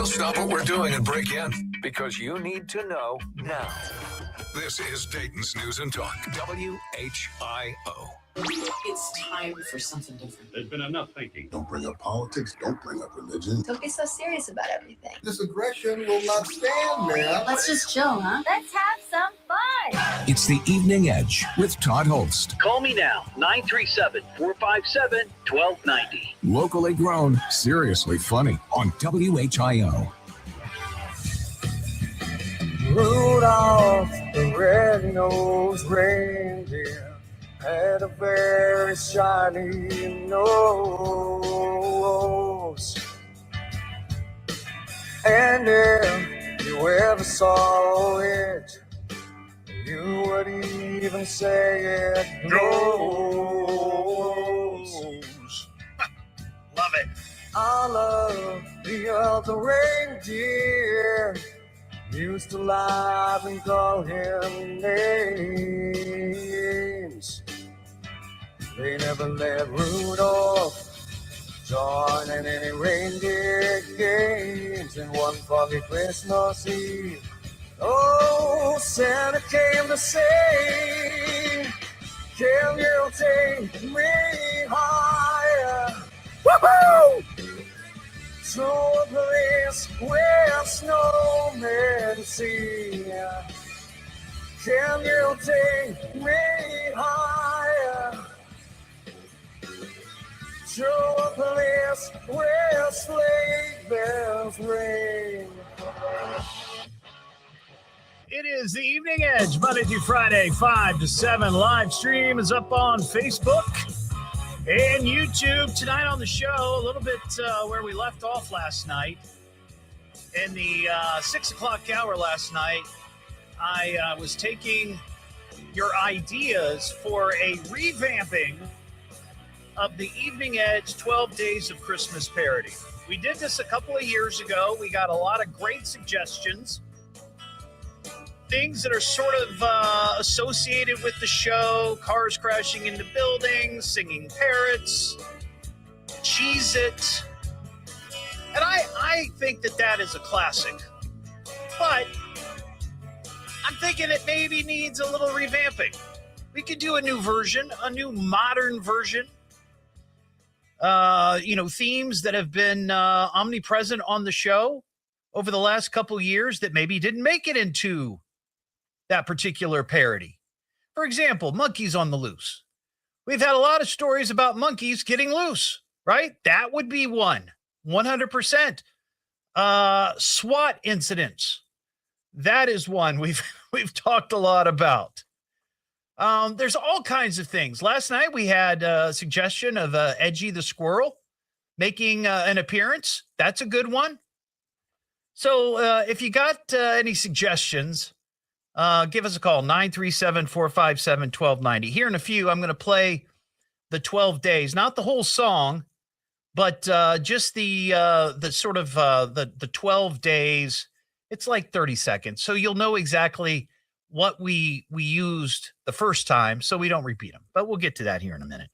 Stop what we're doing and break in, because you need to know now. This is Dayton's News and Talk, WHIO. It's time for something different. There's been enough thinking. Don't bring up politics. Don't bring up religion. Don't be so serious about everything. This aggression will not stand, man. Let's just chill, huh? Let's have some fun. It's the Evening Edge with Todd Hollst. Call me now, 937-457-1290. Locally grown, seriously funny on WHIO. Rudolph the red-nosed reindeer had a very shiny nose. And if you ever saw it, you would even say it knows. Love it. All of the other reindeer used to laugh and call him names. They never let Rudolph join in any reindeer games. And one foggy Christmas Eve, oh, Santa came to say, can you take me higher? Woohoo! To a place where snowmen see. Can you take me higher? To a place where sleigh bells ring. It is the Evening Edge, Monday through Friday, 5 to 7. Live stream is up on Facebook and YouTube. Tonight on the show, a little bit where we left off last night. In the 6 o'clock hour last night, I was taking your ideas for a revamping of the Evening Edge 12 Days of Christmas parody. We did this a couple of years ago. We got a lot of great suggestions. Things that are sort of associated with the show, cars crashing into buildings, singing parrots, Cheez-It. And I think that is a classic. But I'm thinking it maybe needs a little revamping. We could do a new version, a new modern version. Themes that have been omnipresent on the show over the last couple years that maybe didn't make it into that particular parody. For example, monkeys on the loose. We've had a lot of stories about monkeys getting loose, right? That would be one, 100%. SWAT incidents. That is one we've talked a lot about. There's all kinds of things. Last night we had a suggestion of Edgy the squirrel making an appearance. That's a good one. So if you got any suggestions, give us a call, 937-457-1290. Here in a few, I'm going to play the 12 days, not the whole song, but just the sort of the 12 days. It's like 30 seconds. So you'll know exactly what we used the first time, so we don't repeat them. But we'll get to that here in a minute.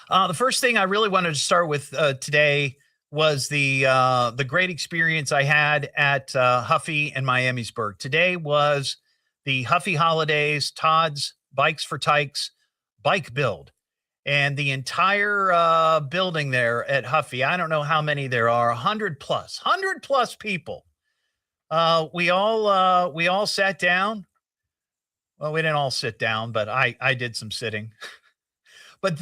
The first thing I really wanted to start with today was the great experience I had at Huffy in Miamisburg. Today was the Huffy Holidays, Todd's Bikes for Tykes bike build. And the entire building there at Huffy, I don't know how many there are, 100 plus people. We all sat down. Well, we didn't all sit down, but I did some sitting. But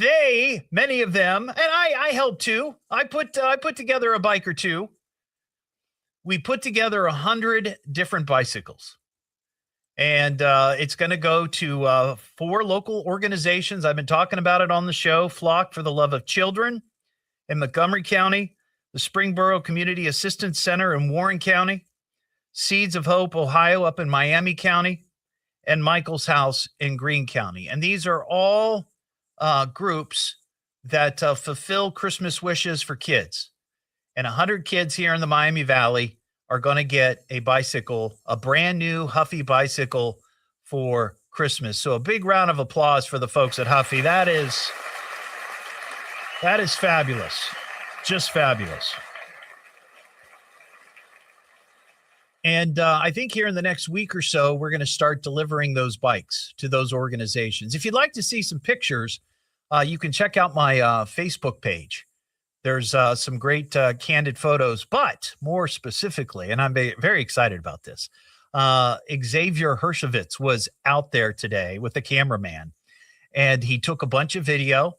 many of them, and I helped too. I put together a bike or two. We put together 100 different bicycles. And it's going to go to 4 local organizations. I've been talking about it on the show. Flock for the Love of Children in Montgomery County, the Springboro Community Assistance Center in Warren County, Seeds of Hope, Ohio up in Miami County, and Michael's House in Greene County. And these are all groups that fulfill Christmas wishes for kids. And 100 kids here in the Miami Valley are going to get a bicycle, a brand new Huffy bicycle for Christmas. So a big round of applause for the folks at Huffy. That is fabulous. Just fabulous. And I think here in the next week or so, we're going to start delivering those bikes to those organizations. If you'd like to see some pictures, you can check out my Facebook page. There's some great candid photos, but more specifically, and I'm very excited about this, Xavier Hershevitz was out there today with the cameraman, and he took a bunch of video.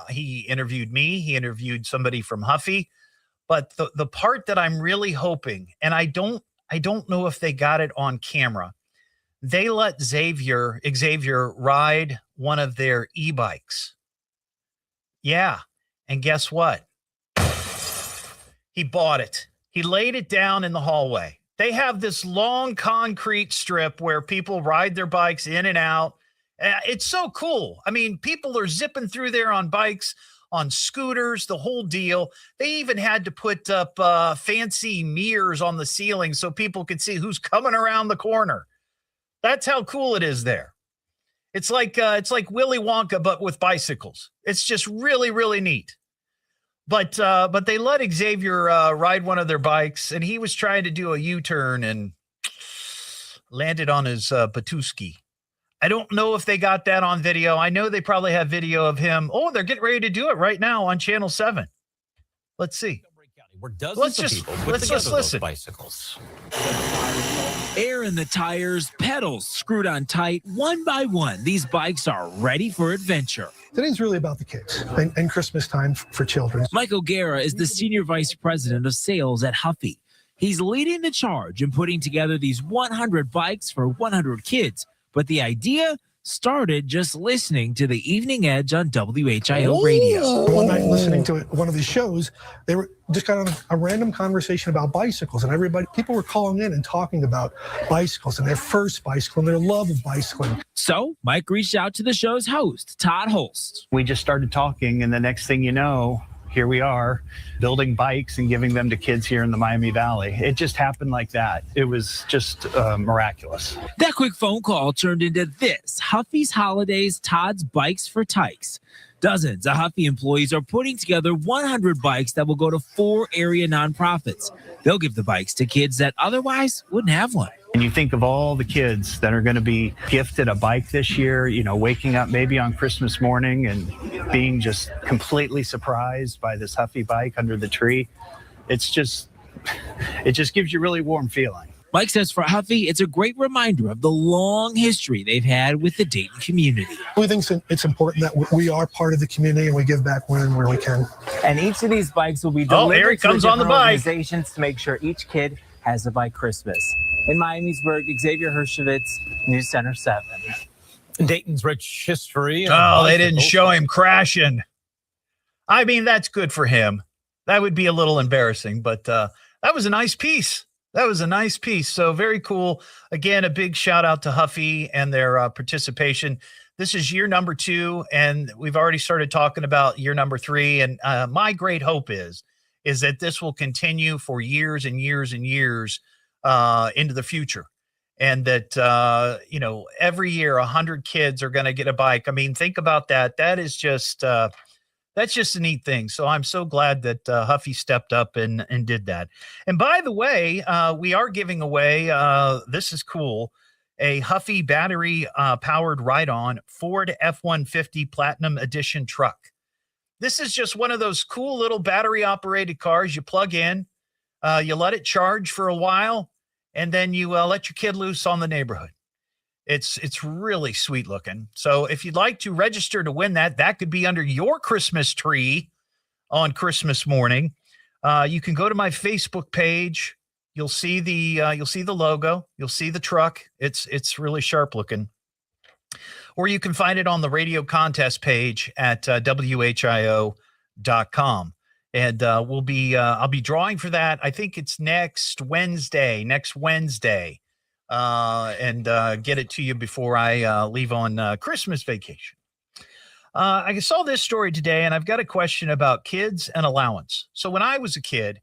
He interviewed me. He interviewed somebody from Huffy. But the part that I'm really hoping, and I don't know if they got it on camera, they let Xavier ride one of their e-bikes. Yeah. And guess what? He bought it. He laid it down in the hallway. They have this long concrete strip where people ride their bikes in and out. It's so cool. I mean, people are zipping through there on bikes, on scooters, the whole deal. They even had to put up fancy mirrors on the ceiling so people could see who's coming around the corner. That's how cool it is there. It's like Willy Wonka, but with bicycles. It's just really, really neat. But they let Xavier ride one of their bikes, and he was trying to do a U-turn and landed on his Batuski. I don't know if they got that on video. I know they probably have video of him. Oh, they're getting ready to do it right now on Channel 7. Let's see. Where dozens of people put together those bicycles. Air in the tires, pedals screwed on tight, one by one. These bikes are ready for adventure. Today's really about the kids and Christmas time for children. Mike O'Gara is the Senior Vice President of Sales at Huffy. He's leading the charge in putting together these 100 bikes for 100 kids. But the idea started just listening to the Evening Edge on WHIO radio. One night listening to one of these shows, they were just kind of a random conversation about bicycles, and people were calling in and talking about bicycles and their first bicycle and their love of bicycling. So Mike reached out to the show's host, Todd Hollst. We just started talking, and the next thing you know, here we are building bikes and giving them to kids here in the Miami Valley. It just happened like that. It was just miraculous. That quick phone call turned into this: Huffy's Holidays, Todd's Bikes for Tykes. Dozens of Huffy employees are putting together 100 bikes that will go to 4 area nonprofits. They'll give the bikes to kids that otherwise wouldn't have one. And you think of all the kids that are going to be gifted a bike this year, you know, waking up maybe on Christmas morning and being just completely surprised by this Huffy bike under the tree. It just gives you a really warm feeling. Mike says for Huffy, it's a great reminder of the long history they've had with the Dayton community. We think it's important that we are part of the community and we give back when and where we can. And each of these bikes will be delivered to comes on the bike. Organizations to make sure each kid has a bike Christmas. In Miamisburg, Xavier Hershevitz, News Center 7. Dayton's rich history. Oh, they didn't show him crashing. I mean, that's good for him. That would be a little embarrassing, but that was a nice piece. So very cool. Again, a big shout out to Huffy and their participation. This is year number 2, and we've already started talking about year number 3. And my great hope is that this will continue for years and years and years into the future. And that, every year 100 kids are going to get a bike. I mean, think about that. That is just, that's just a neat thing. So I'm so glad that Huffy stepped up and did that. And by the way, we are giving away, this is cool, a Huffy battery powered ride-on Ford F-150 Platinum Edition truck. This is just one of those cool little battery operated cars. You plug in, you let it charge for a while, and then you let your kid loose on the neighborhood. It's really sweet looking. So if you'd like to register to win that could be under your Christmas tree on Christmas morning. You can go to my Facebook page. You'll see the logo. You'll see the truck. It's really sharp looking. Or you can find it on the radio contest page at WHIO.com. And I'll be drawing for that. I think it's next Wednesday, and get it to you before I leave on Christmas vacation. I saw this story today, and I've got a question about kids and allowance. So when I was a kid,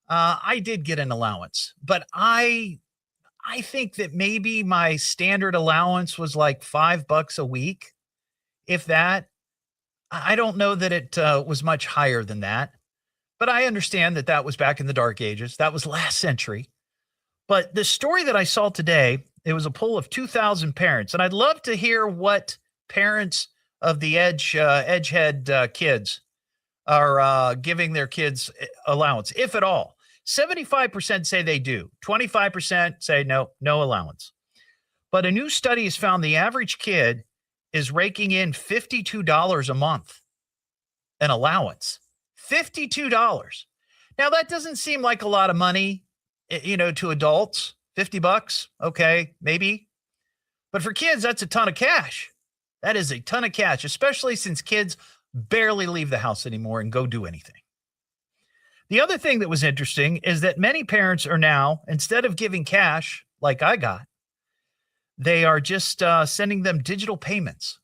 I did get an allowance, but I think that maybe my standard allowance was like $5 a week, if that. I don't know that it was much higher than that, but I understand that was back in the dark ages. That was last century. But the story that I saw today, it was a poll of 2,000 parents, and I'd love to hear what parents of the edgehead kids are giving their kids allowance, if at all. 75% say they do. 25% say no allowance. But a new study has found the average kid is raking in $52 a month an allowance. $52. Now, that doesn't seem like a lot of money, to adults. $50, okay, maybe. But for kids, that's a ton of cash. That is a ton of cash, especially since kids barely leave the house anymore and go do anything. The other thing that was interesting is that many parents are now, instead of giving cash like I got, they are just sending them digital payments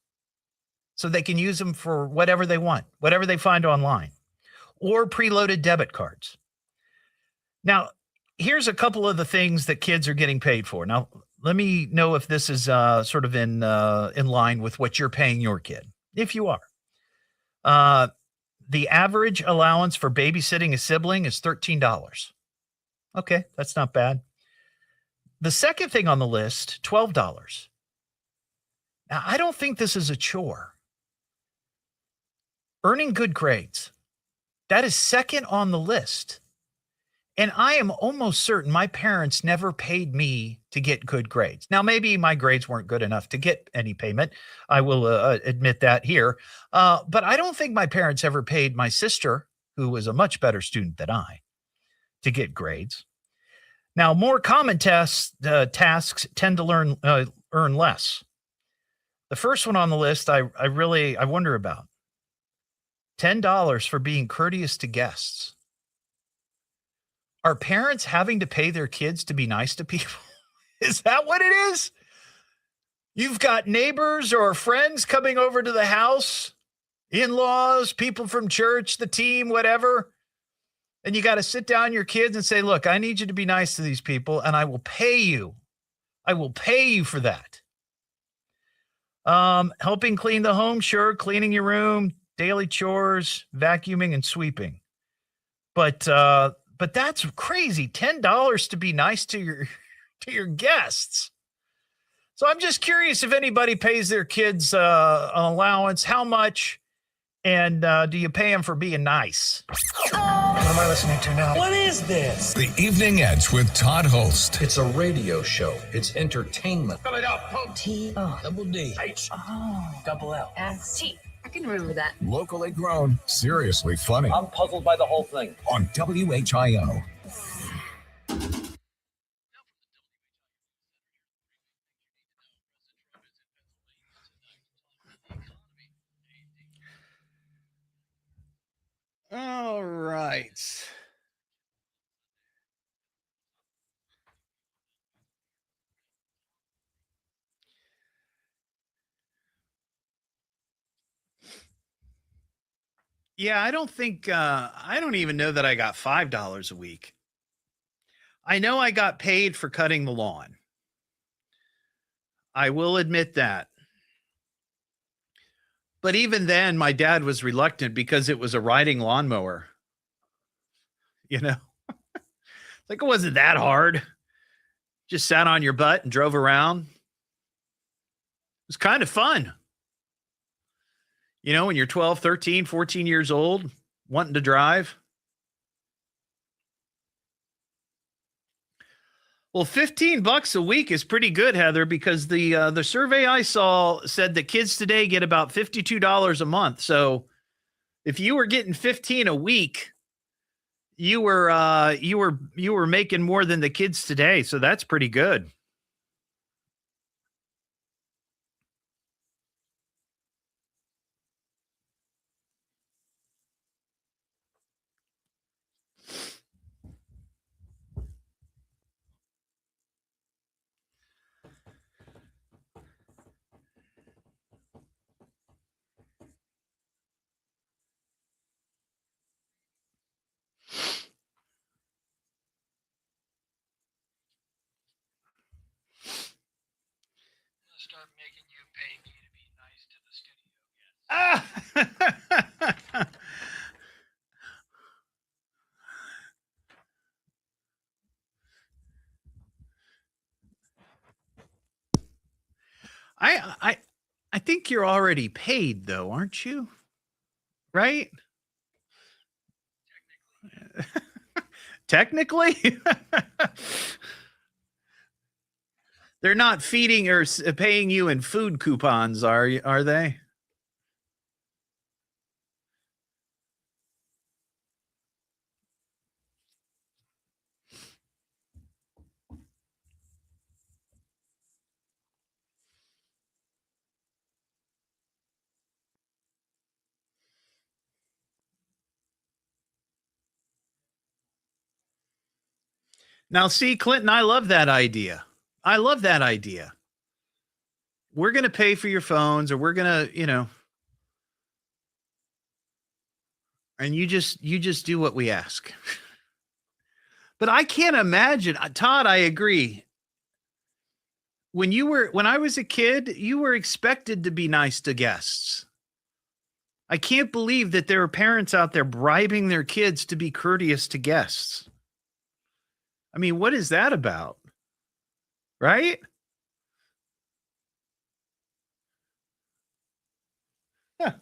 so they can use them for whatever they want, whatever they find online, or preloaded debit cards. Now, here's a couple of the things that kids are getting paid for. Now, let me know if this is sort of in line with what you're paying your kid, if you are. The average allowance for babysitting a sibling is $13. Okay, that's not bad. The second thing on the list, $12. Now, I don't think this is a chore. Earning good grades. That is second on the list. And I am almost certain my parents never paid me to get good grades. Now, maybe my grades weren't good enough to get any payment. I will admit that here. But I don't think my parents ever paid my sister, who was a much better student than I, to get grades. Now, more common tasks tend to earn less. The first one on the list, I wonder about. $10 for being courteous to guests. Are parents having to pay their kids to be nice to people? Is that what it is? You've got neighbors or friends coming over to the house, in-laws, people from church, the team, whatever. And you got to sit down your kids and say, look, I need you to be nice to these people, and I will pay you. I will pay you for that. Helping clean the home, sure. Cleaning your room, daily chores, vacuuming and sweeping. But that's crazy. $10 to be nice to your guests. So I'm just curious if anybody pays their kids an allowance, how much, and do you pay them for being nice? What am I listening to now? What is this? The Evening Edge with Todd Hollst. It's a radio show. It's entertainment. Spell it out. T-double-D-H. Oh, double L. S-T. I can remember that. Locally grown, seriously funny. I'm puzzled by the whole thing. On WHIO. All right. Yeah, I don't even know that I got $5 a week. I know I got paid for cutting the lawn. I will admit that. But even then, my dad was reluctant because it was a riding lawnmower. Like it wasn't that hard. Just sat on your butt and drove around. It was kind of fun. When you're 12, 13, 14 years old, wanting to drive. Well, $15 a week is pretty good, Heather, because the survey I saw said that kids today get about $52 a month. So if you were getting $15 a week, you were making more than the kids today. So that's pretty good. Start making you pay me to be nice to the studio guests. I think you're already paid though, aren't you? Right? Technically? They're not feeding or paying you in food coupons, are they? Now, see, Clinton, I love that idea. I love that idea. We're going to pay for your phones, or we're going to, and you just do what we ask. But I can't imagine, Todd, I agree. When I was a kid, you were expected to be nice to guests. I can't believe that there are parents out there bribing their kids to be courteous to guests. I mean, what is that about? Right? Yeah.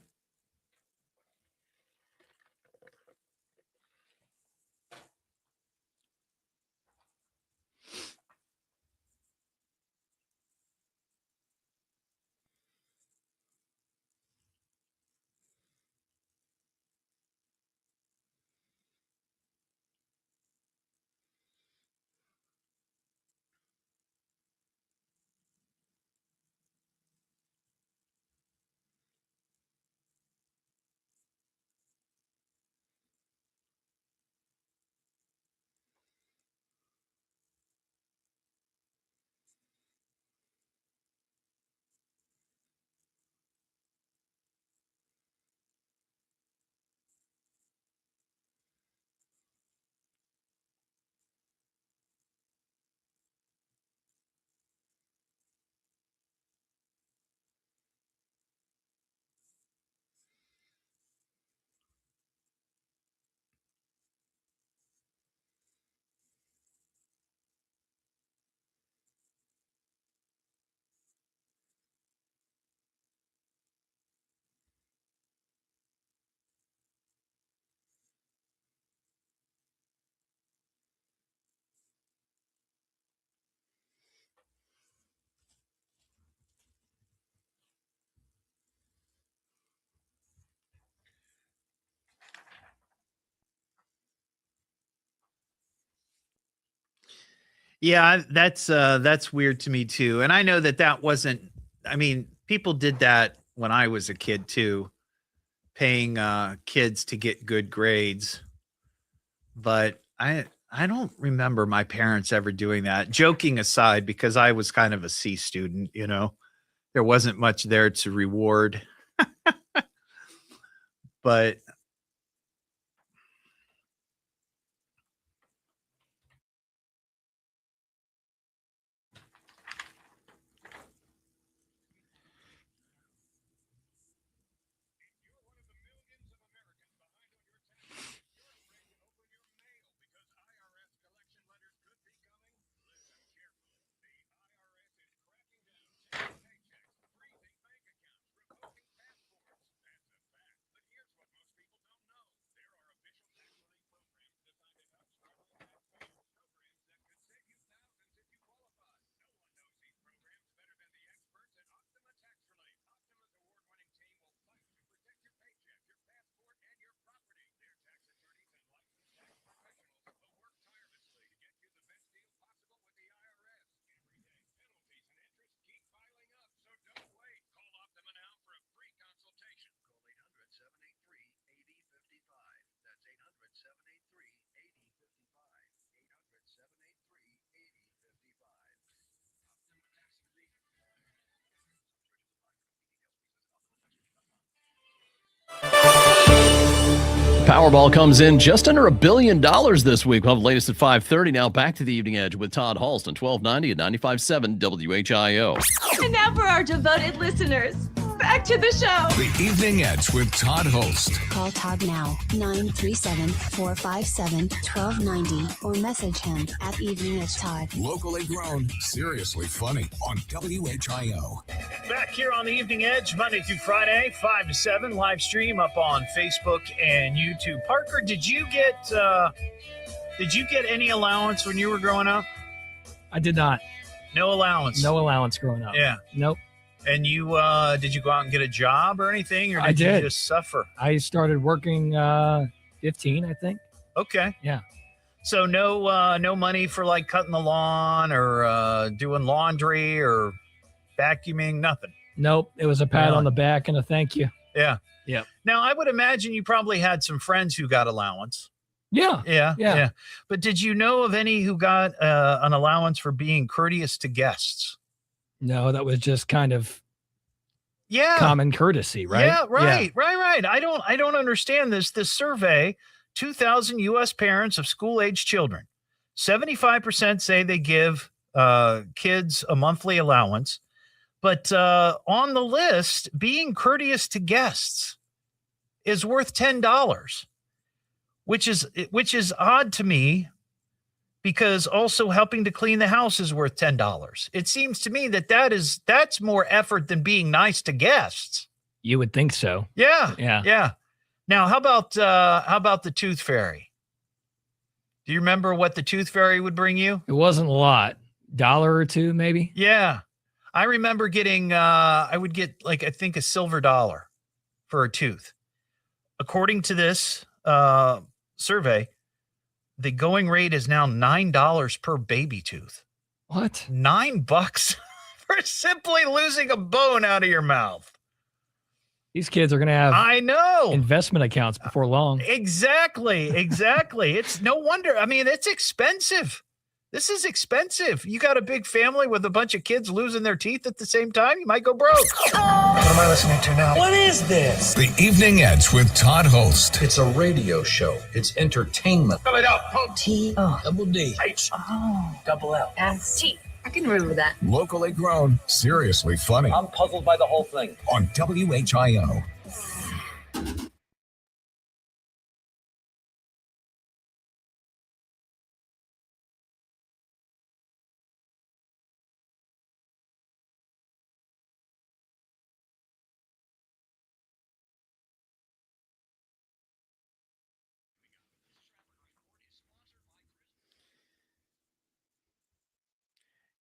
Yeah, that's weird to me too. And I know that wasn't, I mean, people did that when I was a kid too, paying kids to get good grades. But I don't remember my parents ever doing that. Joking aside, because I was kind of a C student, there wasn't much there to reward. But Powerball comes in just under $1 billion this week. We'll have the latest at 5:30. Now back to the Evening Edge with Todd Hollst on 1290 at 95.7 WHIO. And now for our devoted listeners, back to the show. The Evening Edge with Todd Hollst. Call Todd now, 937-457-1290, or message him at Evening Edge Todd. Locally grown, seriously funny on WHIO. Back here on the Evening Edge, Monday through Friday, 5 to 7, live stream up on Facebook and YouTube. Parker, did you get any allowance when you were growing up? I did not. No allowance. No allowance growing up. Yeah. Nope. And you did you go out and get a job or anything, or did you just suffer? I started working 15, I think. Okay. Yeah. So no money for like cutting the lawn or doing laundry or vacuuming, nothing. Nope. It was a pat on the back and a thank you. Yeah. Yeah. Now I would imagine you probably had some friends who got allowance. Yeah. But did you know of any who got an allowance for being courteous to guests? No, that was just kind of common courtesy, right? Yeah, right. I don't understand this survey. 2,000 U.S. parents of school-age children. 75% say they give kids a monthly allowance. But on the list, being courteous to guests is worth $10, which is odd to me, because also helping to clean the house is worth $10. It seems to me that's more effort than being nice to guests. You would think so. Yeah. Now, how about the Tooth Fairy? Do you remember what the Tooth Fairy would bring you? It wasn't a lot. $1 or $2, maybe. Yeah. I remember getting, I would get I think a silver dollar for a tooth. According to this survey, the going rate is now $9 per baby tooth. What? $9 for simply losing a bone out of your mouth. These kids are going to have investment accounts before long. Exactly. It's no wonder. I mean, it's expensive. This is expensive. You got a big family with a bunch of kids losing their teeth at the same time, you might go broke. What am I listening to now? What is this? The Evening Edge with Todd Hollst. It's a radio show. It's entertainment. Spell it out. Double D. H. Double L. S-T. I can remember that. Locally grown, seriously funny. I'm puzzled by the whole thing. On WHIO.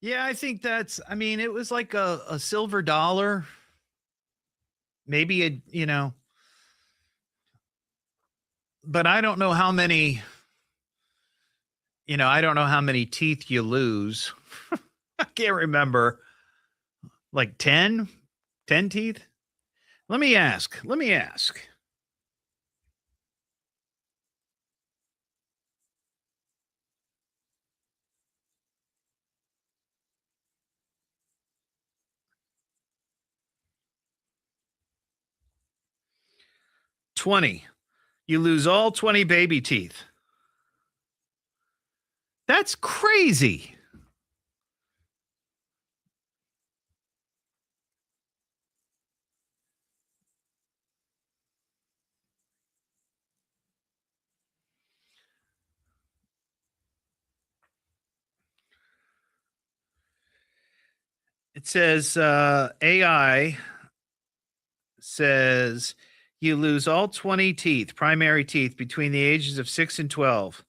Yeah, I think it was like a silver dollar. Maybe but I don't know how many, teeth you lose. I can't remember. Like 10 teeth? Let me ask. 20. You lose all 20 baby teeth. That's crazy. It says AI says you lose all 20 teeth, primary teeth, between the ages of 6 and 12.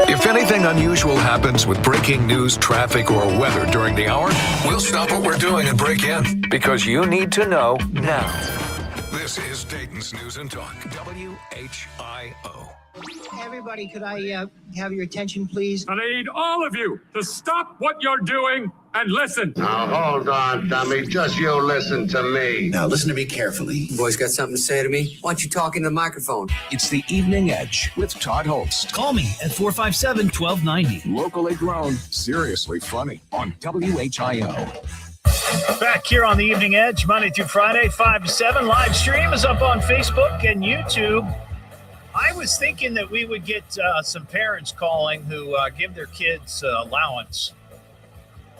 If anything unusual happens with breaking news, traffic, or weather during the hour, we'll stop what we're doing and break in because you need to know now. This is Dayton's News and Talk, WHIO. Everybody, could I have your attention, please? I need all of you to stop what you're doing and listen. Now, hold on, dummy. Just you listen to me. Now, listen to me carefully. You boys got something to say to me? Why don't you talk into the microphone? It's the Evening Edge with Todd Hollst. Call me at 457-1290. Locally grown, seriously funny on WHIO. Back here on the Evening Edge, Monday through Friday, 5 to 7. Live stream is up on Facebook and YouTube. I was thinking that we would get some parents calling who give their kids allowance.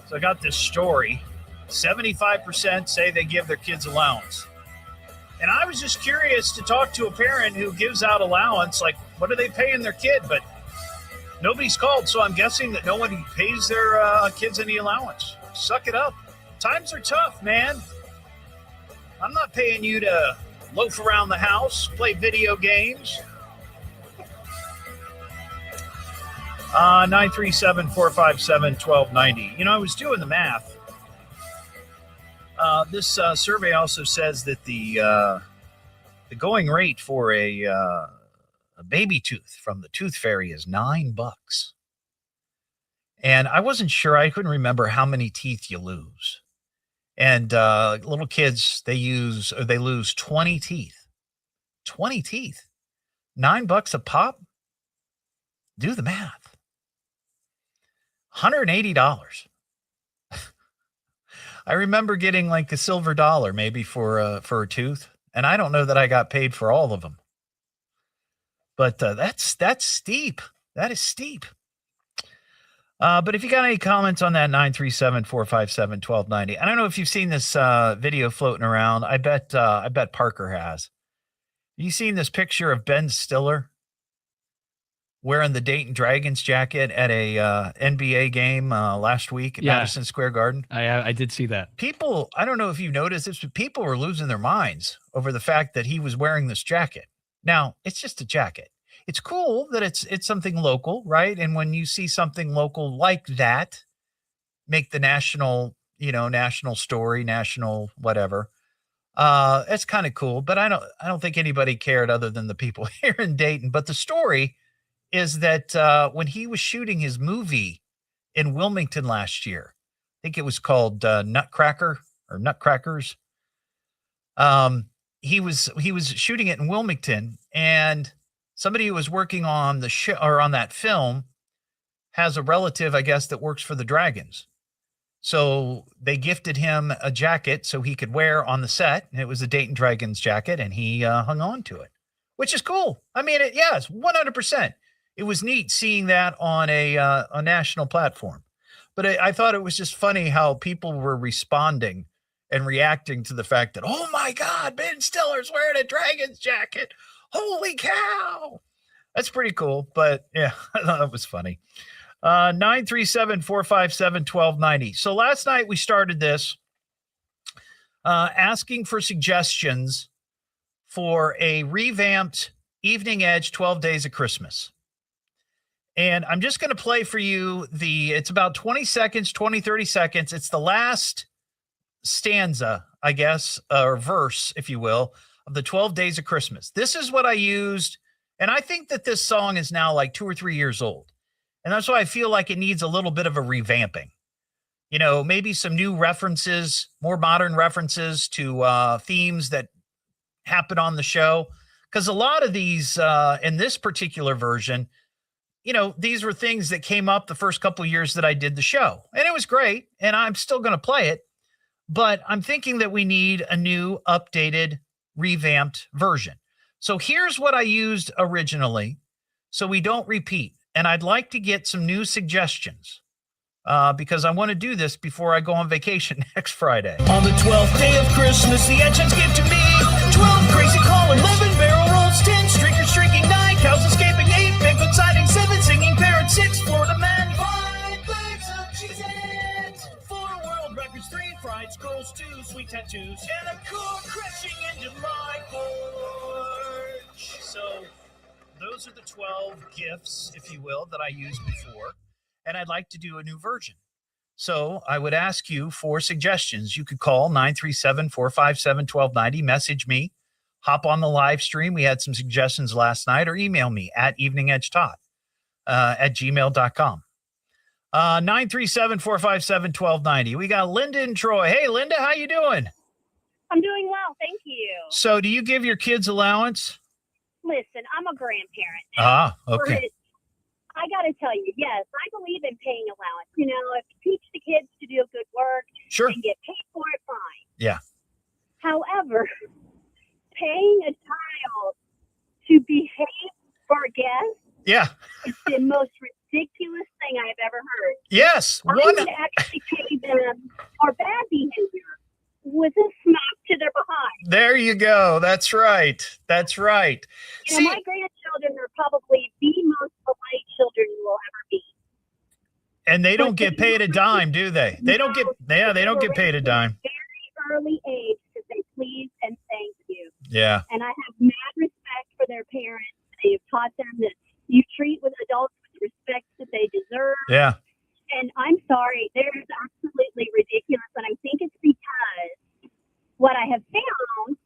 So I got this story. 75% say they give their kids allowance. And I was just curious to talk to a parent who gives out allowance. Like, what are they paying their kid? But nobody's called, so I'm guessing that no one pays their kids any allowance. Suck it up. Times are tough, man. I'm not paying you to loaf around the house, play video games. 937-457-1290. You know, I was doing the math. This survey also says that the going rate for a baby tooth from the Tooth Fairy is $9. And I wasn't sure. I couldn't remember how many teeth you lose. And little kids, they lose 20 teeth. 20 teeth. $9 a pop? Do the math. $180. I remember getting like a silver dollar maybe for a tooth, and I don't know that I got paid for all of them. But that's steep. That is steep. But if you got any comments on that, 937-457-1290. I don't know if you've seen this video floating around. I bet Parker has. You seen this picture of Ben Stiller wearing the Dayton Dragons jacket at a NBA game last week at Madison Square Garden? I did see that. People, I don't know if you noticed this, but people were losing their minds over the fact that he was wearing this jacket. Now, it's just a jacket. It's cool that it's something local, right? And when you see something local like that, make the national story, national whatever. It's kind of cool, but I don't think anybody cared other than the people here in Dayton. But the story is that when he was shooting his movie in Wilmington last year, I think it was called Nutcracker or Nutcrackers. He was shooting it in Wilmington, and somebody who was working on the show or on that film has a relative, I guess, that works for the Dragons. So they gifted him a jacket so he could wear on the set, and it was a Dayton Dragons jacket, and he hung on to it, which is cool. I mean, it's 100%. It was neat seeing that on a national platform. But I thought it was just funny how people were responding and reacting to the fact that, oh my God, Ben Stiller's wearing a Dragons jacket. Holy cow. That's pretty cool. But yeah, I thought that was funny. 937-457-1290. So last night we started this asking for suggestions for a revamped Evening Edge 12 Days of Christmas. And I'm just going to play for you it's about 20 seconds, 30 seconds. It's the last stanza, I guess, or verse, if you will, of the 12 Days of Christmas. This is what I used. And I think that this song is now like 2 or 3 years old. And that's why I feel like it needs a little bit of a revamping. You know, maybe some new references, more modern references to themes that happen on the show. Because a lot of these, in this particular version, you know, these were things that came up the first couple of years that I did the show. And it was great, and I'm still going to play it. But I'm thinking that we need a new, updated, revamped version. So here's what I used originally so we don't repeat. And I'd like to get some new suggestions because I want to do this before I go on vacation next Friday. On the 12th day of Christmas, the engines give to me 12 crazy callers, 11 barrel rolls, 10 streakers streaking, 9 cows escaping, 8 Bigfoot sightings, 7 singing parrots, 6 Florida men, 5 bags of Cheez-Its, 4 world records, 3 fried squirrels, 2 sweet tattoos, and a car crashing into my porch. So those are the 12 gifts, if you will, that I used before, and I'd like to do a new version. So I would ask you for suggestions. You could call 937-457-1290, message me, hop on the live stream. We had some suggestions last night, or email me at eveningedgetodd at gmail.com. 937-457-1290. We got Linda and Troy. Hey, Linda, how you doing? I'm doing well, thank you. So do you give your kids allowance? Listen, I'm a grandparent. Okay. I got to tell you, yes, I believe in paying allowance. You know, if you teach the kids to do good work and get paid for it, fine. Yeah. However, paying a child to behave for a guest is the most ridiculous thing I've ever heard. Yes. I would actually pay them for bad behavior with a smack to their behind. There you go. That's right. That's right. You know, my grandchildren are probably the most polite children you will ever be. And they don't get paid a dime, do they? They don't get paid a dime. Very early age to say please and thank you. Yeah. And I have mad respect for their parents. They've taught them that you treat with adults with respect that they deserve. Yeah. And I'm sorry, they're absolutely ridiculous. And I think it's because what I have found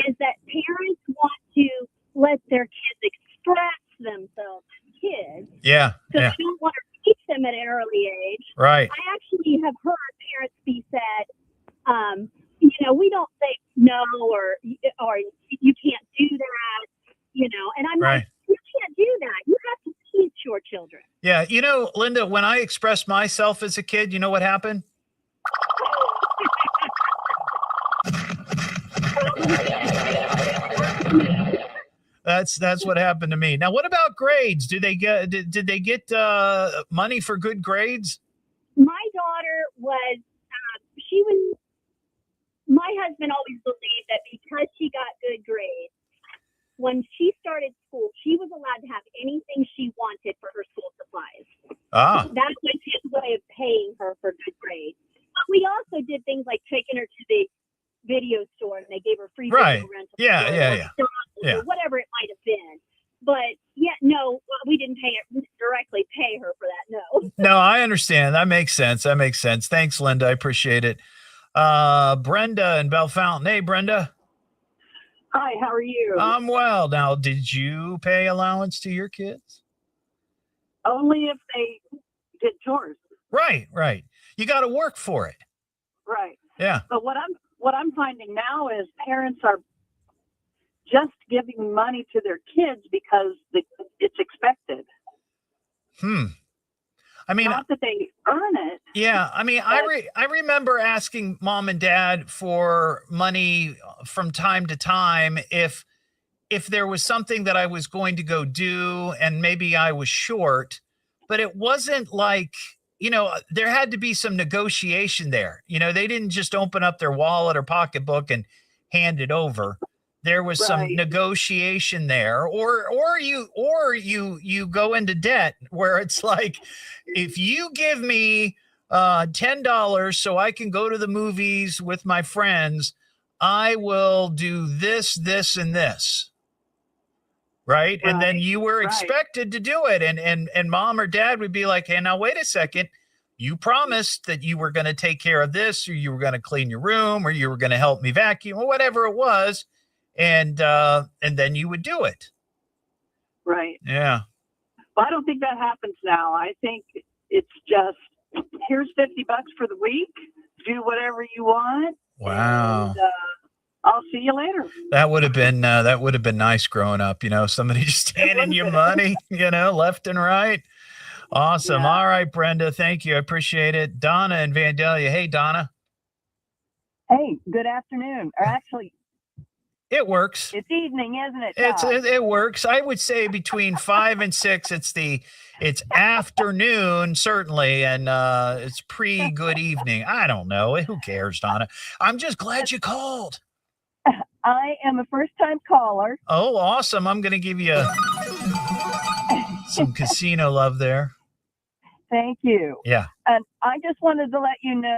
is that parents want to let their kids express themselves as kids. Yeah. So they don't want to teach them at an early age. Right. I actually have heard parents be said, you know, we don't say no or you can't do that, you know, and I'm like, you can't do that. You have to teach your children. Yeah. You know, Linda, when I expressed myself as a kid, you know what happened? That's what happened to me. Now, what about grades? Did they get money for good grades? My daughter was, my husband always believed that because she got good grades, when she started school, she was allowed to have anything she wanted for her school supplies. That was his way of paying her for good grades. But we also did things like taking her to the video store and they gave her free video rental. Yeah. Or whatever it might have been. But no, we didn't directly pay her for that. No. No, I understand. That makes sense. Thanks, Linda. I appreciate it. Brenda in Bell Fountain. Hey, Brenda. Hi, how are you? I'm well. Now, did you pay allowance to your kids? Only if they did chores. Right. You got to work for it. Right. Yeah. But what I'm finding now is parents are just giving money to their kids because it's expected. I mean, not that they earn it. Yeah, I mean, I remember asking mom and dad for money from time to time if there was something that I was going to go do and maybe I was short, but it wasn't like, you know, there had to be some negotiation there. You know, they didn't just open up their wallet or pocketbook and hand it over. There was some negotiation there, or you go into debt where it's like, if you give me $10 so I can go to the movies with my friends, I will do this, this, and this. Right. And then you were expected to do it. And mom or dad would be like, hey, now wait a second. You promised that you were going to take care of this, or you were going to clean your room, or you were going to help me vacuum, or whatever it was. And then you would do it. Right. Yeah. Well, I don't think that happens now. I think it's just, here's $50 for the week. Do whatever you want. Wow. And, I'll see you later. That would have been nice growing up. You know, somebody just handing you money, you know, left and right. Awesome. Yeah. All right, Brenda. Thank you. I appreciate it. Donna in Vandalia. Hey, Donna. Hey, good afternoon. Or actually, it works. It's evening, isn't it? It works. I would say between 5 and 6, it's afternoon, certainly, and it's pre-good evening. I don't know. Who cares, Donna? I'm just glad you called. I am a first-time caller. Oh, awesome. I'm going to give you some casino love there. Thank you. Yeah. And I just wanted to let you know,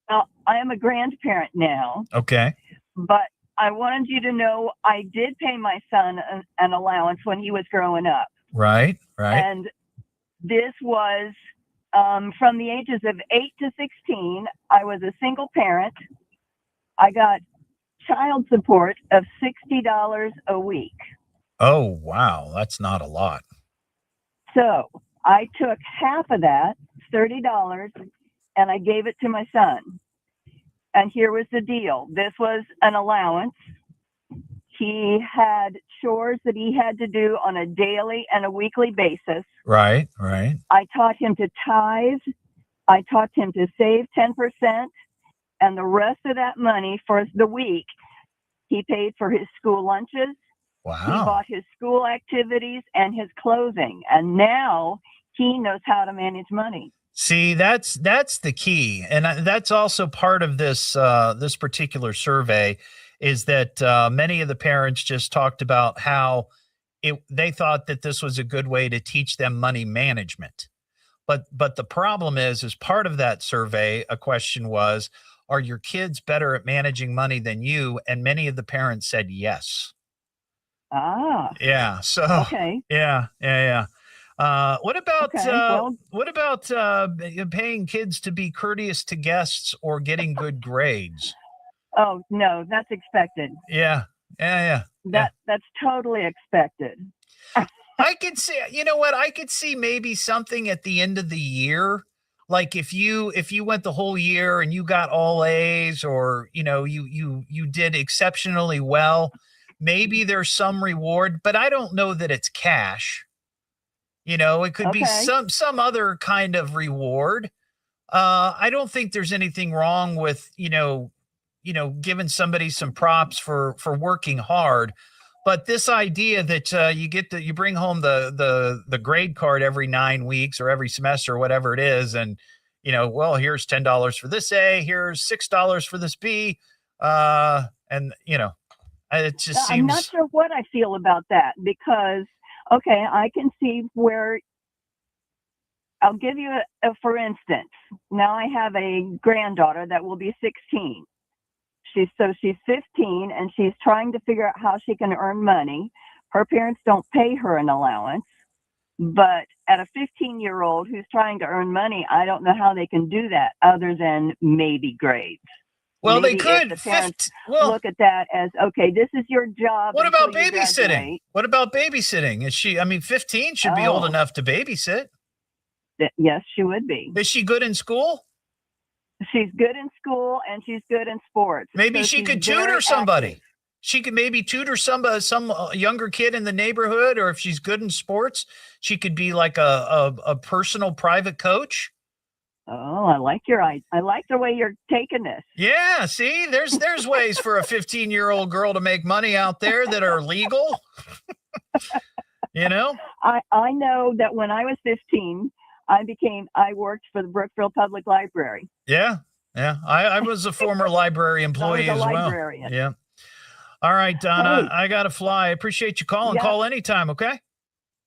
I am a grandparent now. Okay. But I wanted you to know I did pay my son an allowance when he was growing up. Right. And this was from the ages of 8 to 16. I was a single parent. I got child support of $60 a week. Oh, wow. That's not a lot. So I took half of that, $30, and I gave it to my son. And here was the deal. This was an allowance. He had chores that he had to do on a daily and a weekly basis. Right. I taught him to tithe. I taught him to save 10%. And the rest of that money for the week, he paid for his school lunches. Wow. He bought his school activities and his clothing. And now he knows how to manage money. See, that's the key. And that's also part of this this particular survey is that many of the parents just talked about how they thought that this was a good way to teach them money management. But the problem is part of that survey, a question was, are your kids better at managing money than you? And many of the parents said yes. Ah. Yeah. So okay. Yeah. What about paying kids to be courteous to guests or getting good grades? Oh no, that's expected. Yeah. That's totally expected. I could see, you know what? I could see maybe something at the end of the year. Like if you went the whole year and you got all A's, or you did exceptionally well, maybe there's some reward, but I don't know that it's cash. It could be some other kind of reward. I don't think there's anything wrong with giving somebody some props for working hard. But this idea that you bring home the grade card every 9 weeks or every semester or whatever it is, and here's $10 for this A, here's $6 for this B, and it just seems. I'm not sure what I feel about that because I can see where. I'll give you a for instance. Now I have a granddaughter that will be 16. She's 15 and she's trying to figure out how she can earn money. Her parents don't pay her an allowance, but at a 15-year-old who's trying to earn money, I don't know how they can do that other than maybe grades. Well, maybe they could. if the parents look at that as, okay, this is your job. What about babysitting? What about babysitting? 15 should be old enough to babysit. Yes, she would be. Is she good in school? She's good in school and she's good in sports. Maybe she could tutor somebody. Active. She could maybe tutor some younger kid in the neighborhood, or if she's good in sports, she could be like a personal private coach. Oh, I like the way you're taking this. Yeah, see, there's ways for a 15-year-old girl to make money out there that are legal. I know that when I was 15, I worked for the Brookville Public Library. Yeah. I was a former library employee as well. Librarian. Yeah. All right, Donna, I got to fly. I appreciate you calling. Yeah. Call anytime, okay?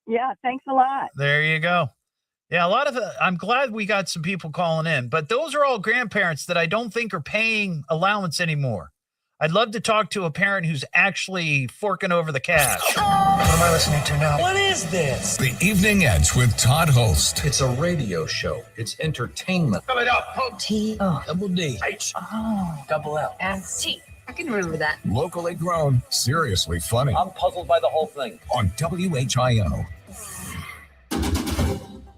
Yeah, thanks a lot. There you go. Yeah, I'm glad we got some people calling in, but those are all grandparents that I don't think are paying allowance anymore. I'd love to talk to a parent who's actually forking over the cash. What am I listening to now? What is this? The Evening Edge with Todd Hollst. It's a radio show. It's entertainment. Spell it out. T-O. Double D. H. Oh. Double L. S-T. I can remember that. Locally grown, seriously funny. I'm puzzled by the whole thing. On WHIO.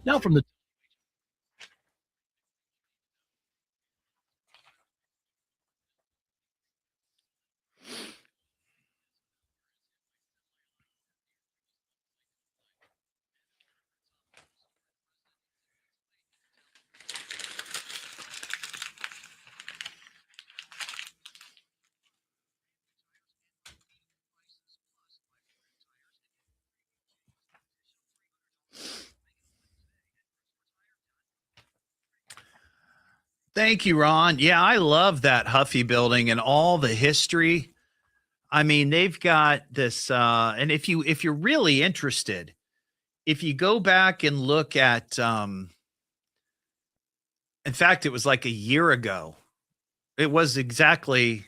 Now from the Thank you, Ron. Yeah, I love that Huffy building and all the history. I mean, they've got this, and if you're really interested, if you go back and look at, in fact, it was like a year ago. It was exactly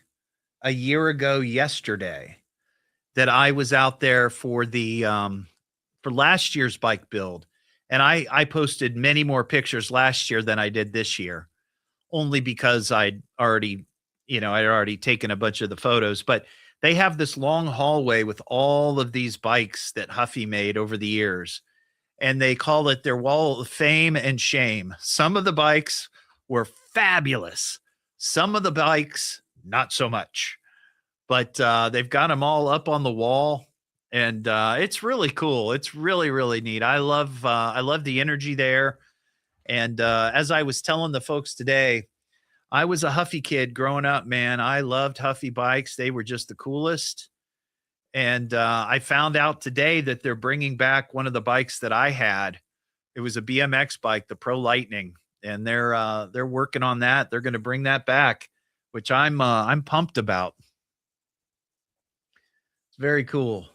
a year ago yesterday that I was out there for the for last year's bike build, and I posted many more pictures last year than I did this year, only because I'd already taken a bunch of the photos. But they have this long hallway with all of these bikes that Huffy made over the years, and they call it their wall of fame and shame. Some of the bikes were fabulous. Some of the bikes, not so much. But they've got them all up on the wall, and it's really cool. It's really, really neat. I love the energy there. And as I was telling the folks today, I was a Huffy kid growing up, man. I loved Huffy bikes. They were just the coolest. And I found out today that they're bringing back one of the bikes that I had. It was a BMX bike, the Pro Lightning, and they're working on that. They're going to bring that back, which I'm pumped about. It's very cool.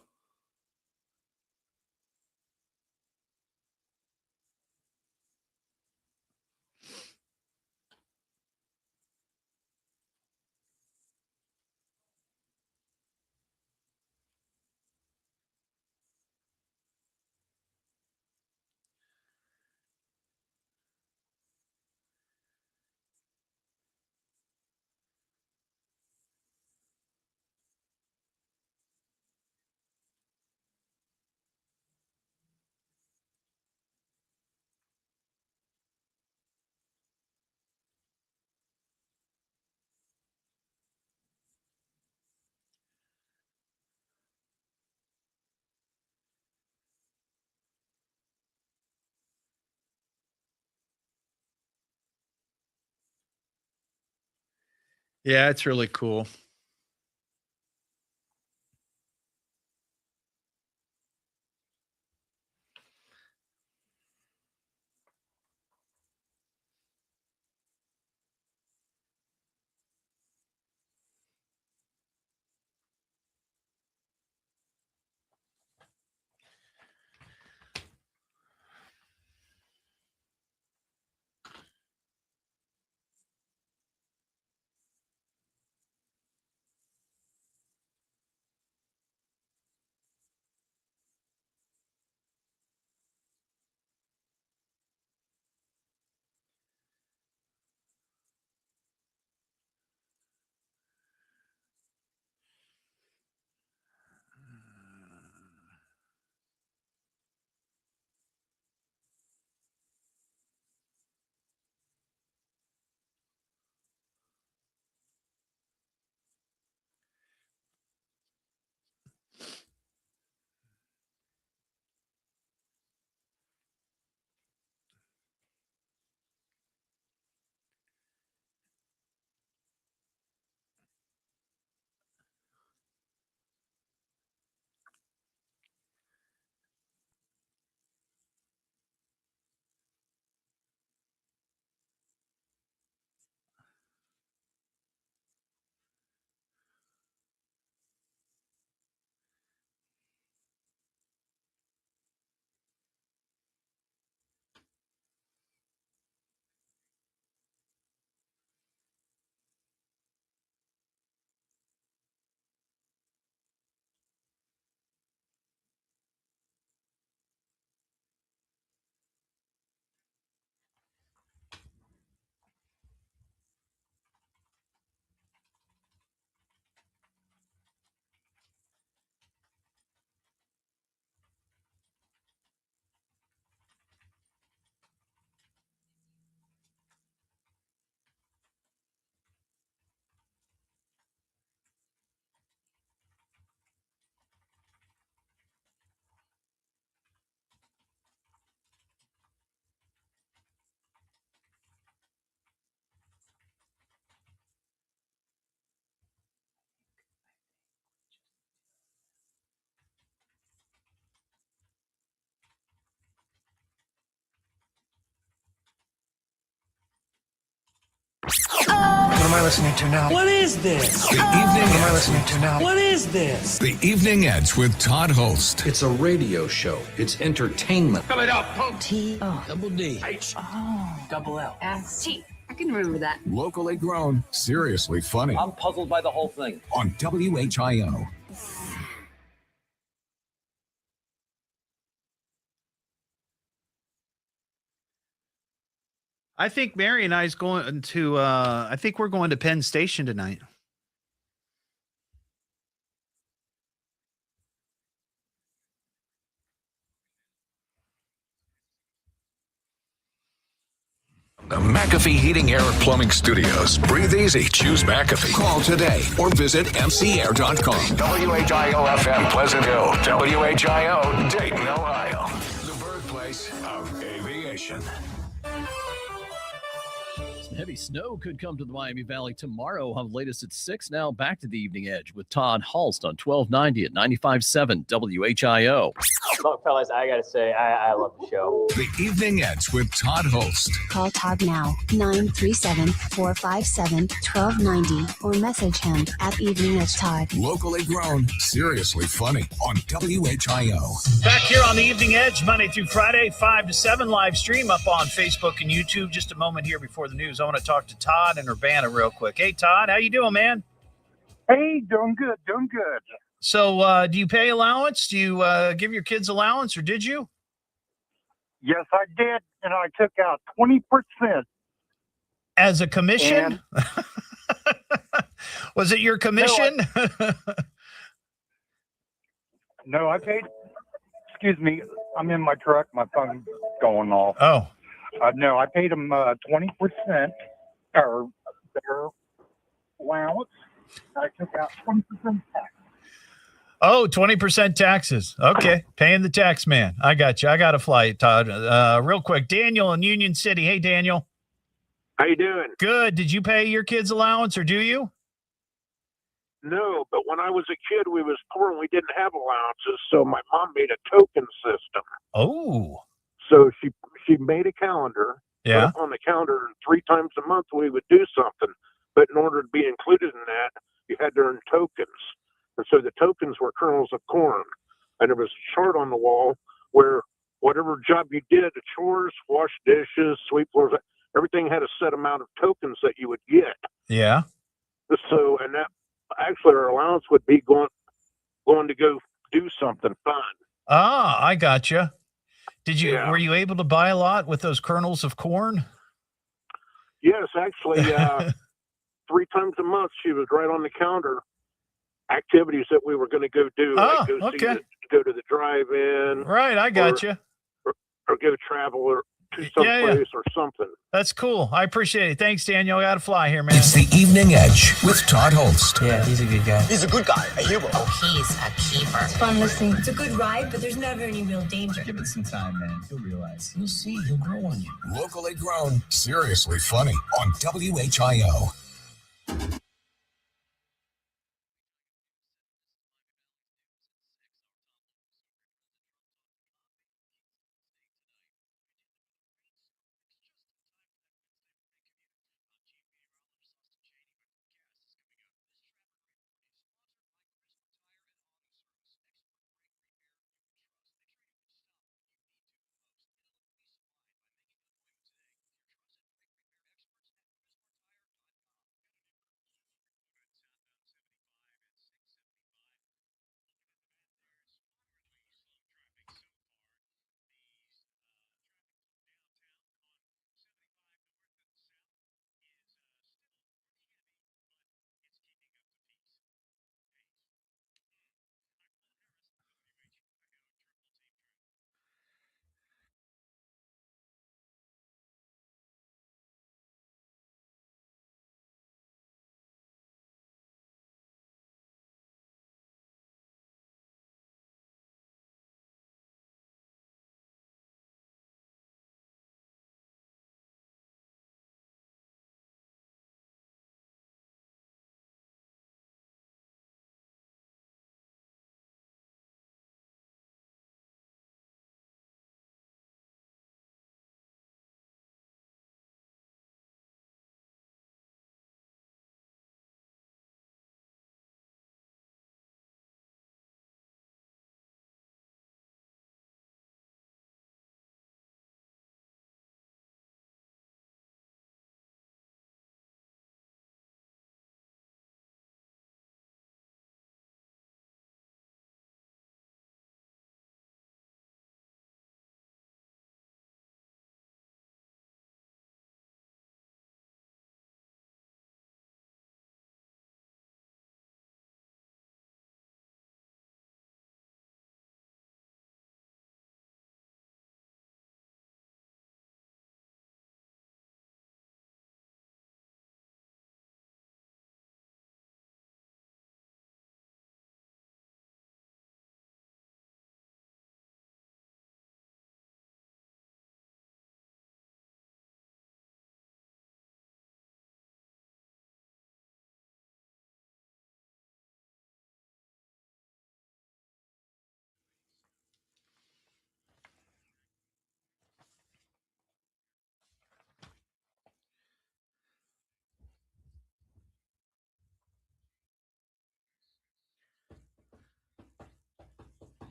Yeah, it's really cool. What am I listening to now? What is this? The Evening What am I Edge. listening to now? What is this? The Evening Edge with Todd Hollst. It's a radio show. It's entertainment. Spell it out, punk. T-O-double-D. H. Oh. Double L. S. T. can remember that. Locally grown, seriously funny. I'm puzzled by the whole thing. On WHIO. I think Mary and I's going to. I think we're going to Penn Station tonight. The McAfee Heating, Air, and Plumbing Studios. Breathe easy. Choose McAfee. Call today or visit mcair.com. WHIO FM Pleasant Hill. WHIO Dayton, Ohio. The birthplace of aviation. Some heavy snow could come to the Miami Valley tomorrow. Have latest at 6. Now back to the Evening Edge with Todd Hollst on 1290 at 95.7 WHIO. Look, fellas, I got to say, I love the show. The Evening Edge with Todd Hollst. Call Todd now, 937-457-1290, or message him at Evening Edge Todd. Locally grown, seriously funny on WHIO. Back here on the Evening Edge, Monday through Friday, 5 to 7, live stream up on Facebook and YouTube. Just a moment here before the news. I want to talk to Todd and Urbana real quick. Hey, Todd, how you doing, man? Hey, doing good, doing good. So do you pay allowance? Do you give your kids allowance, or did you? Yes, I did, and I took out 20%. As a commission? Was it your commission? No, I paid. Excuse me, I'm in my truck. My phone's going off. Oh. No, I paid them 20% or their allowance. I took out 20% tax. Oh, 20% taxes. Okay. Paying the tax man. I got you. I got a flight, Todd. Real quick. Daniel in Union City. Hey, Daniel. How you doing? Good. Did you pay your kids' allowance, or do you? No, but when I was a kid, we was poor and we didn't have allowances, so my mom made a token system. Oh. So she made a calendar. Yeah. Put up on the calendar, and 3 times a month we would do something. But in order to be included in that, you had to earn tokens. And so the tokens were kernels of corn. And there was a chart on the wall where whatever job you did, the chores, wash dishes, sweep floors, everything had a set amount of tokens that you would get. Yeah. So, and that actually our allowance would be going to go do something fun. Ah, I got you. Were you able to buy a lot with those kernels of corn? Yes, actually, 3 times a month she was right on the calendar. Activities that we were going to go do, like go to the drive-in. Right, I got you. Or go travel or to someplace or something. That's cool. I appreciate it. Thanks, Daniel. I got to fly here, man. It's the Evening Edge with Todd Hollst. Yeah, he's a good guy. He's a good guy, a hero. Oh, he's a keeper. It's fun listening. It's a good ride, but there's never any real danger. Give it some time, man. You'll realize. You'll see. He'll grow on you. Locally grown, seriously funny on WHIO.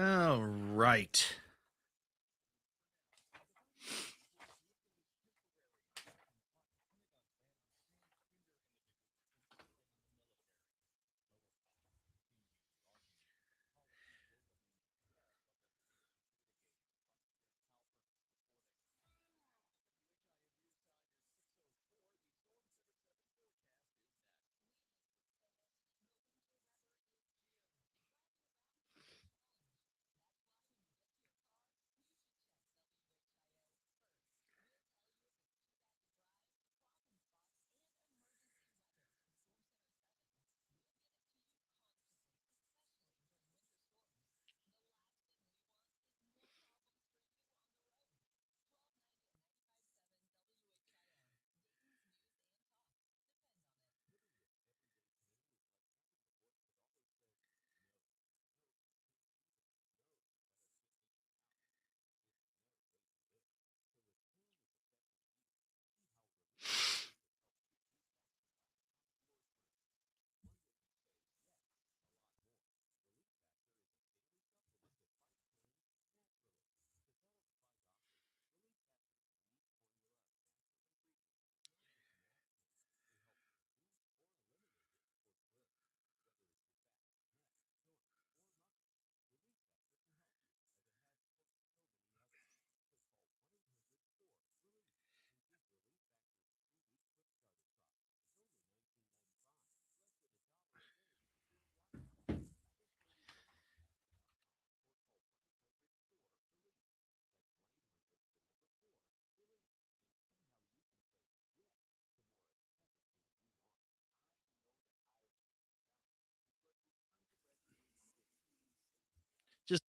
All right. Just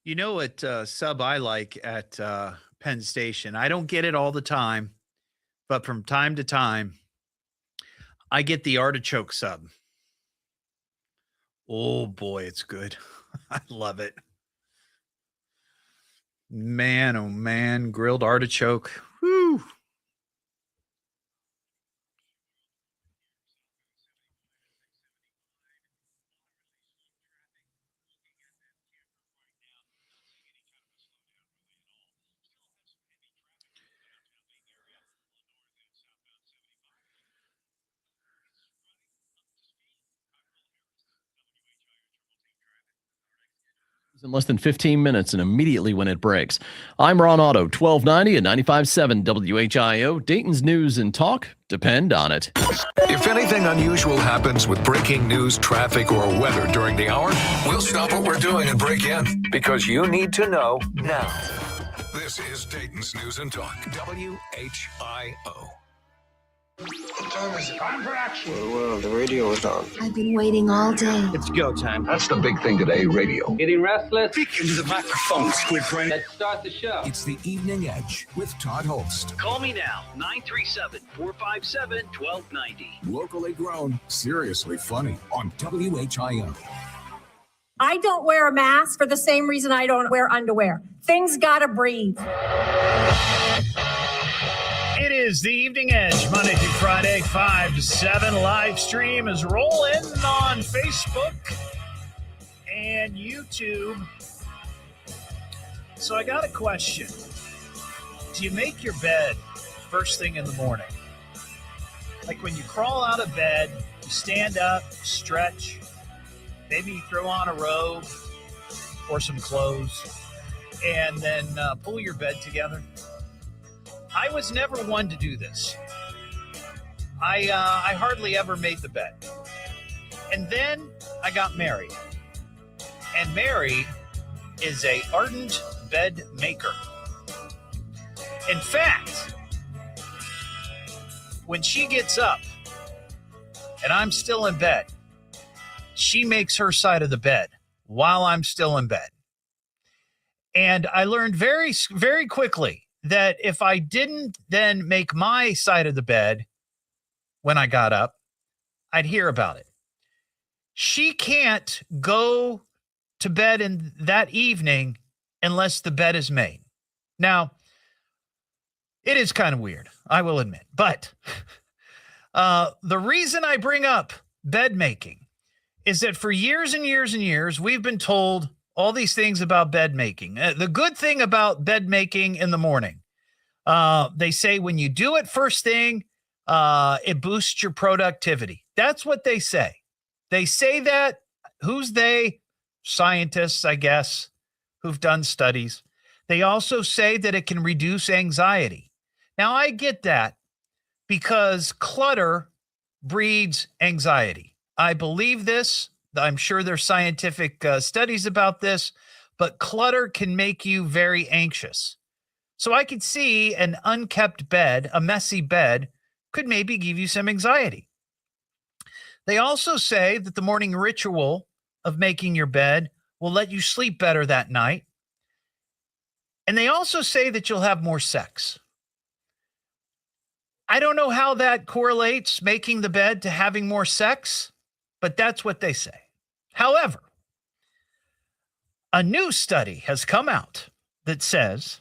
You know what sub I like at Penn Station? I don't get it all the time, but from time to time, I get the artichoke sub. Oh boy, it's good. I love it. Man, oh man, grilled artichoke. Woo. In less than 15 minutes and immediately when it breaks. I'm Ron Otto, 1290 and 95.7 WHIO. Dayton's news and talk depend on it. If anything unusual happens with breaking news, traffic, or weather during the hour, we'll stop what we're doing and break in because you need to know now. This is Dayton's News and Talk, WHIO. What time is it? Time for action. Well, the radio is on. I've been waiting all day. It's go time. That's the big thing today, radio. Getting restless? Speak into the microphone, squid friend. Let's start the show. It's the Evening Edge with Todd Hollst. Call me now, 937-457-1290. Locally grown, seriously funny on WHIO. I don't wear a mask for the same reason I don't wear underwear. Things gotta breathe. It is the Evening Edge, Monday through Friday, 5 to 7. Live stream is rolling on Facebook and YouTube. So I got a question. Do you make your bed first thing in the morning? Like when you crawl out of bed, you stand up, stretch, maybe you throw on a robe or some clothes, and then pull your bed together? I was never one to do this. I hardly ever made the bed. And then I got married. And Mary is a ardent bed maker. In fact, when she gets up and I'm still in bed, she makes her side of the bed while I'm still in bed. And I learned very, very quickly that if I didn't then make my side of the bed when I got up, I'd hear about it. She can't go to bed in that evening unless the bed is made. Now, it is kind of weird, I will admit. But the reason I bring up bed making is that for years and years and years, we've been told all these things about bed making. The good thing about bed making in the morning, they say when you do it first thing, it boosts your productivity. That's what they say. They say that. Who's they? Scientists, I guess, who've done studies. They also say that it can reduce anxiety. Now, I get that because clutter breeds anxiety. I believe this. I'm sure there's scientific studies about this, but clutter can make you very anxious. So I could see an unkept bed, a messy bed, could maybe give you some anxiety. They also say that the morning ritual of making your bed will let you sleep better that night. And they also say that you'll have more sex. I don't know how that correlates, making the bed, to having more sex, but that's what they say. However, a new study has come out that says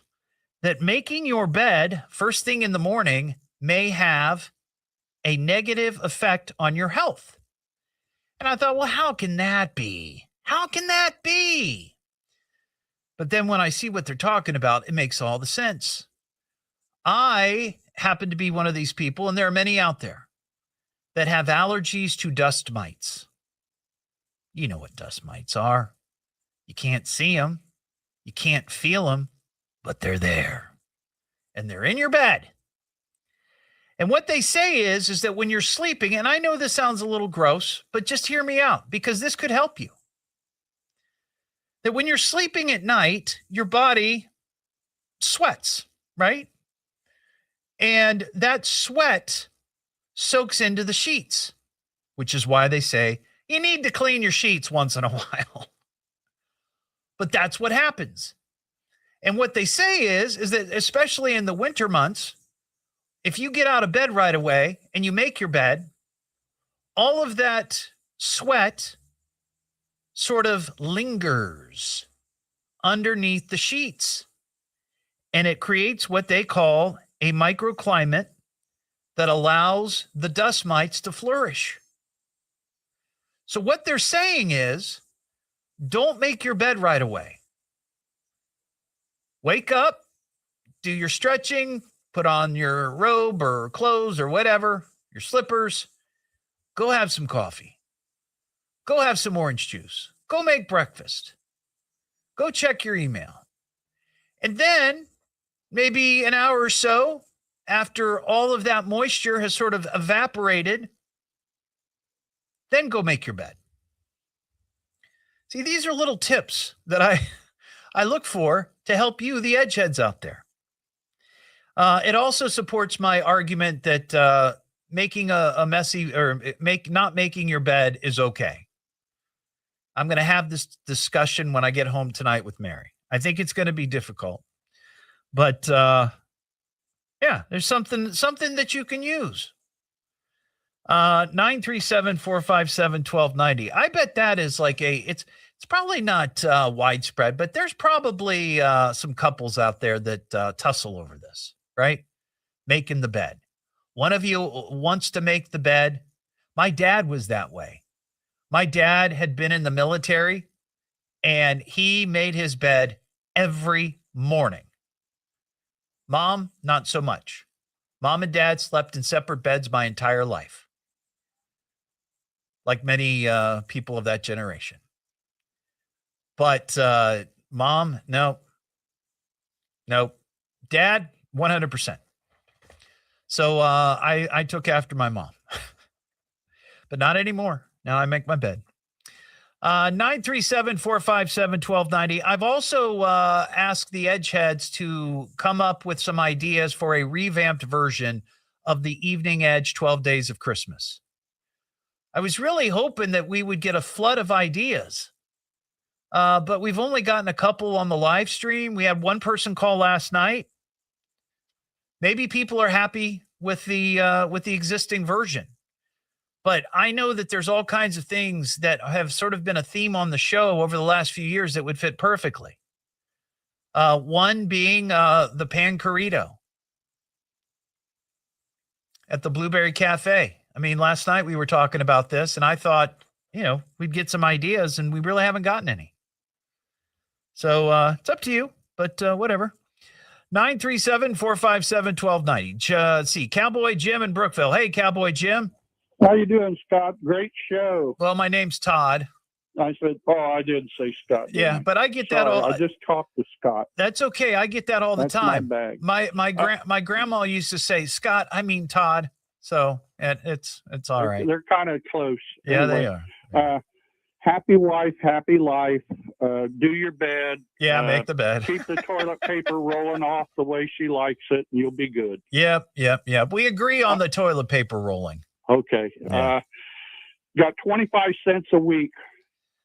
that making your bed first thing in the morning may have a negative effect on your health. And I thought, well, how can that be? How can that be? But then when I see what they're talking about, it makes all the sense. I happen to be one of these people, and there are many out there, that have allergies to dust mites. You know what dust mites are. You can't see them. You can't feel them, but they're there. And they're in your bed. And what they say is that when you're sleeping, and I know this sounds a little gross, but just hear me out because this could help you. That when you're sleeping at night, your body sweats, right? And that sweat soaks into the sheets, which is why they say you need to clean your sheets once in a while. But that's what happens. And what they say is that especially in the winter months, if you get out of bed right away and you make your bed, all of that sweat sort of lingers underneath the sheets. And it creates what they call a microclimate that allows the dust mites to flourish. So what they're saying is, don't make your bed right away. Wake up, do your stretching, put on your robe or clothes or whatever, your slippers, go have some coffee. Go have some orange juice. Go make breakfast. go check your email. And then maybe an hour or so after all of that moisture has sort of evaporated, then go make your bed. See, these are little tips that I look for to help you, the edgeheads out there. It also supports my argument that making a messy or not making your bed is okay. I'm going to have this discussion when I get home tonight with Mary. I think it's going to be difficult, but yeah, there's something that you can use. 937-457-1290. I bet that is like it's probably not widespread, but there's probably some couples out there that tussle over this, right? Making the bed. One of you wants to make the bed. My dad was that way. My dad had been in the military, and he made his bed every morning. Mom, not so much. Mom and dad slept in separate beds my entire life, like many people of that generation. But Mom, no. Dad, 100%. So I took after my mom, but not anymore. Now I make my bed. 937-457-1290. I've also asked the Edgeheads to come up with some ideas for a revamped version of the Evening Edge 12 Days of Christmas. I was really hoping that we would get a flood of ideas, but we've only gotten a couple on the live stream. We had one person call last night. Maybe people are happy with the existing version. But I know that there's all kinds of things that have sort of been a theme on the show over the last few years that would fit perfectly. One being the Pancorito at the Blueberry Cafe. I mean, last night we were talking about this, and I thought, we'd get some ideas, and we really haven't gotten any. So it's up to you, but whatever. 937-457-1290. Let's see, Cowboy Jim in Brookville. Hey, Cowboy Jim. How you doing, Scott? Great show. Well, my name's Todd. I said, I did say Scott. Yeah, but I get that all. I just talked to Scott. That's okay. I get that all the time. My bag. My grandma used to say, Scott, I mean Todd. So it's all right. They're kind of close. Yeah, anyway, they are. Happy wife, happy life. Do your bed. Yeah, make the bed. Keep the toilet paper rolling off the way she likes it, and you'll be good. Yep. We agree on the toilet paper rolling. Okay. Yeah. Got 25 cents a week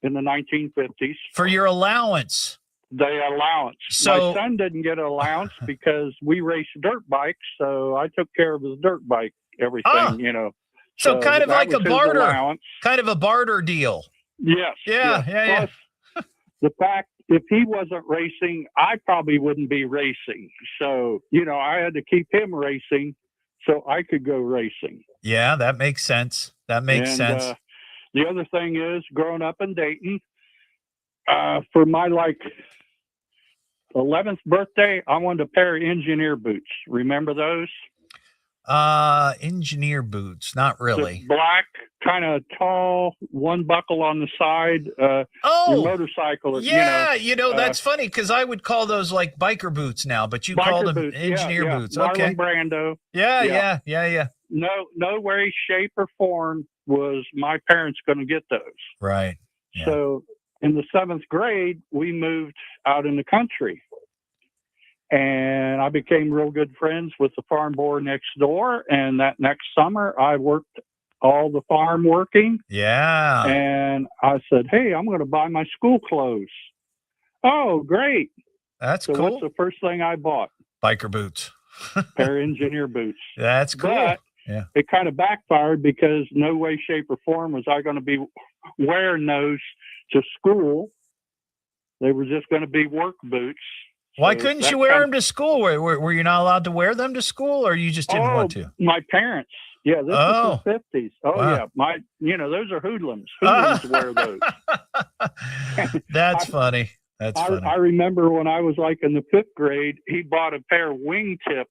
in the 1950s. For your allowance. The allowance. So, my son didn't get an allowance because we raced dirt bikes, so I took care of his dirt bike, everything, So kind of like a barter. Allowance. Kind of a barter deal. Yes. Yeah. Plus, the fact, if he wasn't racing, I probably wouldn't be racing. So, I had to keep him racing so I could go racing. Yeah, that makes sense. The other thing is, growing up in Dayton, for my 11th birthday, I wanted a pair of engineer boots. Remember those? Engineer boots, not really. The black, kind of tall, one buckle on the side. Your motorcycle. Yeah, that's funny because I would call those like biker boots now, but you call them boots. engineer boots. Marlon Okay. Brando. Yeah. No way, shape, or form was my parents going to get those. Right. Yeah. So in the 7th grade, we moved out in the country. And I became real good friends with the farm boy next door. And that next summer, I worked all the farm working. Yeah. And I said, hey, I'm going to buy my school clothes. Oh, great. That's so cool. What's the first thing I bought? Biker boots. Pair of engineer boots. That's cool. But it kind of backfired because no way, shape, or form was I going to be wearing those to school. They were just going to be work boots. Why couldn't you wear them to school? Were you not allowed to wear them to school, or you just didn't want to? My parents. Yeah, this was the 50s. Wow. Yeah. Those are hoodlums. Hoodlums wear those. That's funny. That's funny. I remember when I was in the 5th grade, he bought a pair of wingtips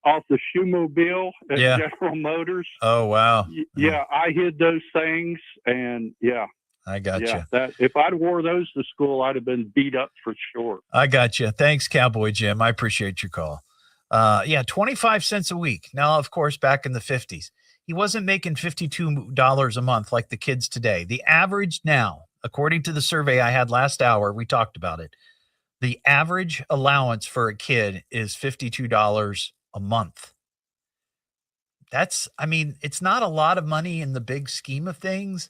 off the Shoemobile at General Motors. Oh, wow. Yeah, I hid those things, and yeah. I got you. That if I'd wore those to school, I'd have been beat up for sure. I got you. Thanks, Cowboy Jim. I appreciate your call. 25 cents a week. Now, of course, back in the 50s, he wasn't making $52 a month like the kids today. The average now, according to the survey I had last hour, we talked about it. The average allowance for a kid is $52 a month. It's not a lot of money in the big scheme of things,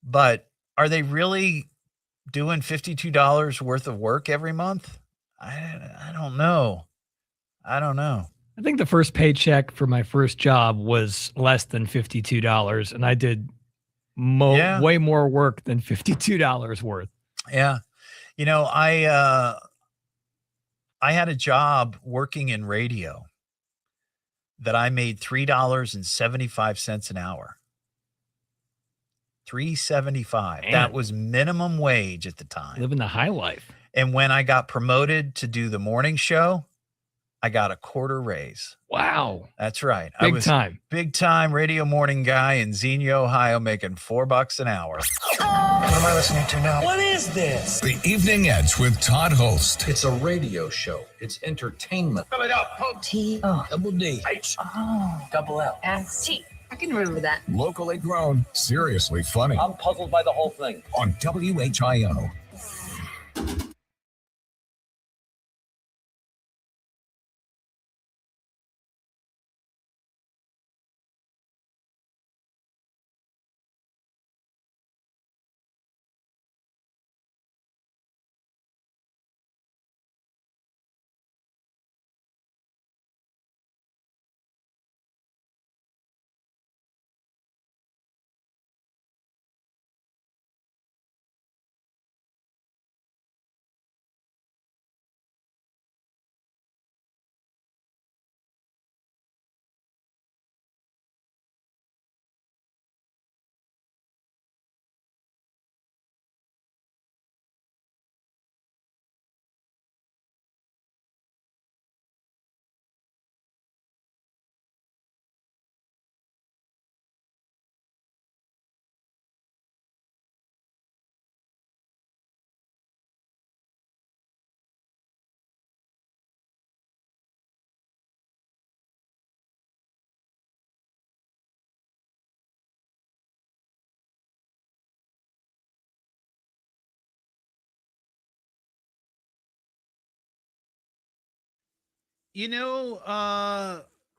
but are they really doing $52 worth of work every month? I don't know. I think the first paycheck for my first job was less than $52, and I did way more work than $52 worth. Yeah. I had a job working in radio that I made $3.75 an hour. $3.75. Man. That was minimum wage at the time. Living the high life. And when I got promoted to do the morning show, I got a quarter raise. Wow. That's right. Big time radio morning guy in Xenia, Ohio, making $4 an hour. What am I listening to now? What is this? The Evening Edge with Todd Hollst. It's a radio show. It's entertainment. Fill it up. T-O. Double D. H. Oh. Double L. S-T. I can remember that. Locally grown, seriously funny. I'm puzzled by the whole thing. On WHIO.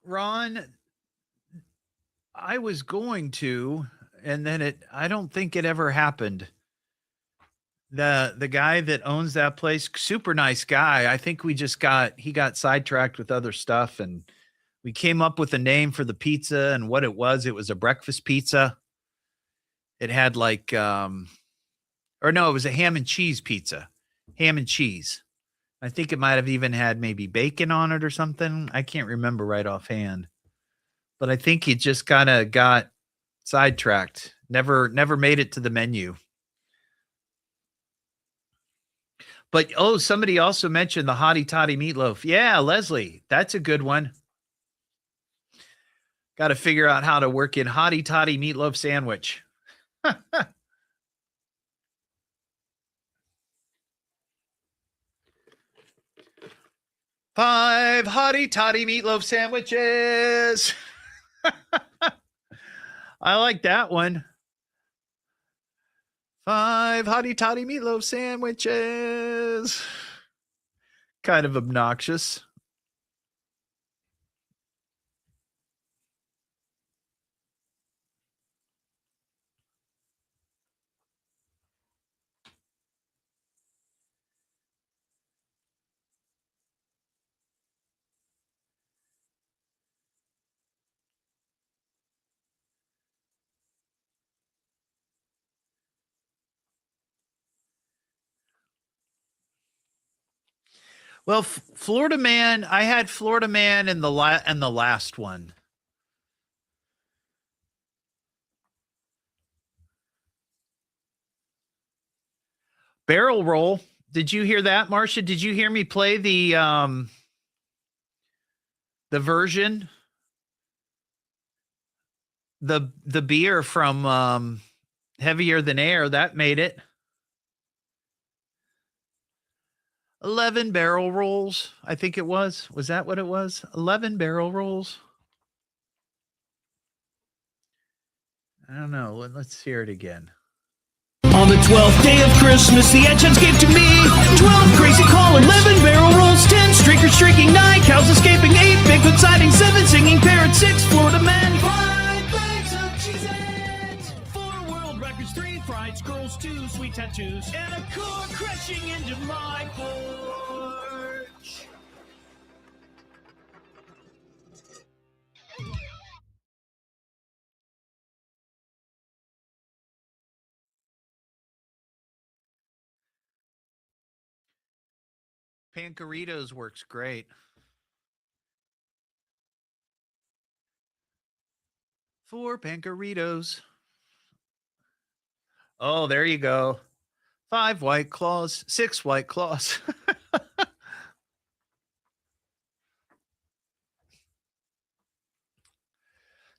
Ron, I was going to, and then I don't think it ever happened. The guy that owns that place, super nice guy. I think he got sidetracked with other stuff, and we came up with a name for the pizza and what it was. It was a breakfast pizza. It had it was a ham and cheese pizza. Ham and cheese. I think it might have even had maybe bacon on it or something. I can't remember right offhand. But I think he just kind of got sidetracked. Never made it to the menu. But, somebody also mentioned the Hottie Toddy meatloaf. Yeah, Leslie, that's a good one. Got to figure out how to work in Hottie Toddy meatloaf sandwich. 5 Hottie Toddy meatloaf sandwiches. I like that one. 5 Hottie Toddy meatloaf sandwiches. Kind of obnoxious. Well, Florida Man, I had Florida Man in the last one. Barrel roll. Did you hear that, Marcia? Did you hear me play the version? The beer from Heavier than air. That made it. 11 barrel rolls, I think it was. Was that what it was? 11 barrel rolls? I don't know. Let's hear it again. On the 12th day of Christmas, the Edgeheads gave to me 12 crazy call, 11 barrel rolls, 10 streakers streaking, 9 cows escaping, 8 Bigfoot sightings, 7 singing parrots, 6 Florida men, 5 bags of Cheez-Its, 4 world records, 3 fried squirrels, 2 sweet tattoos, and a car crashing into my porch. Pancaritos works great. 4 Pancaritos. Oh, there you go. 5 White Claws, 6 White Claws.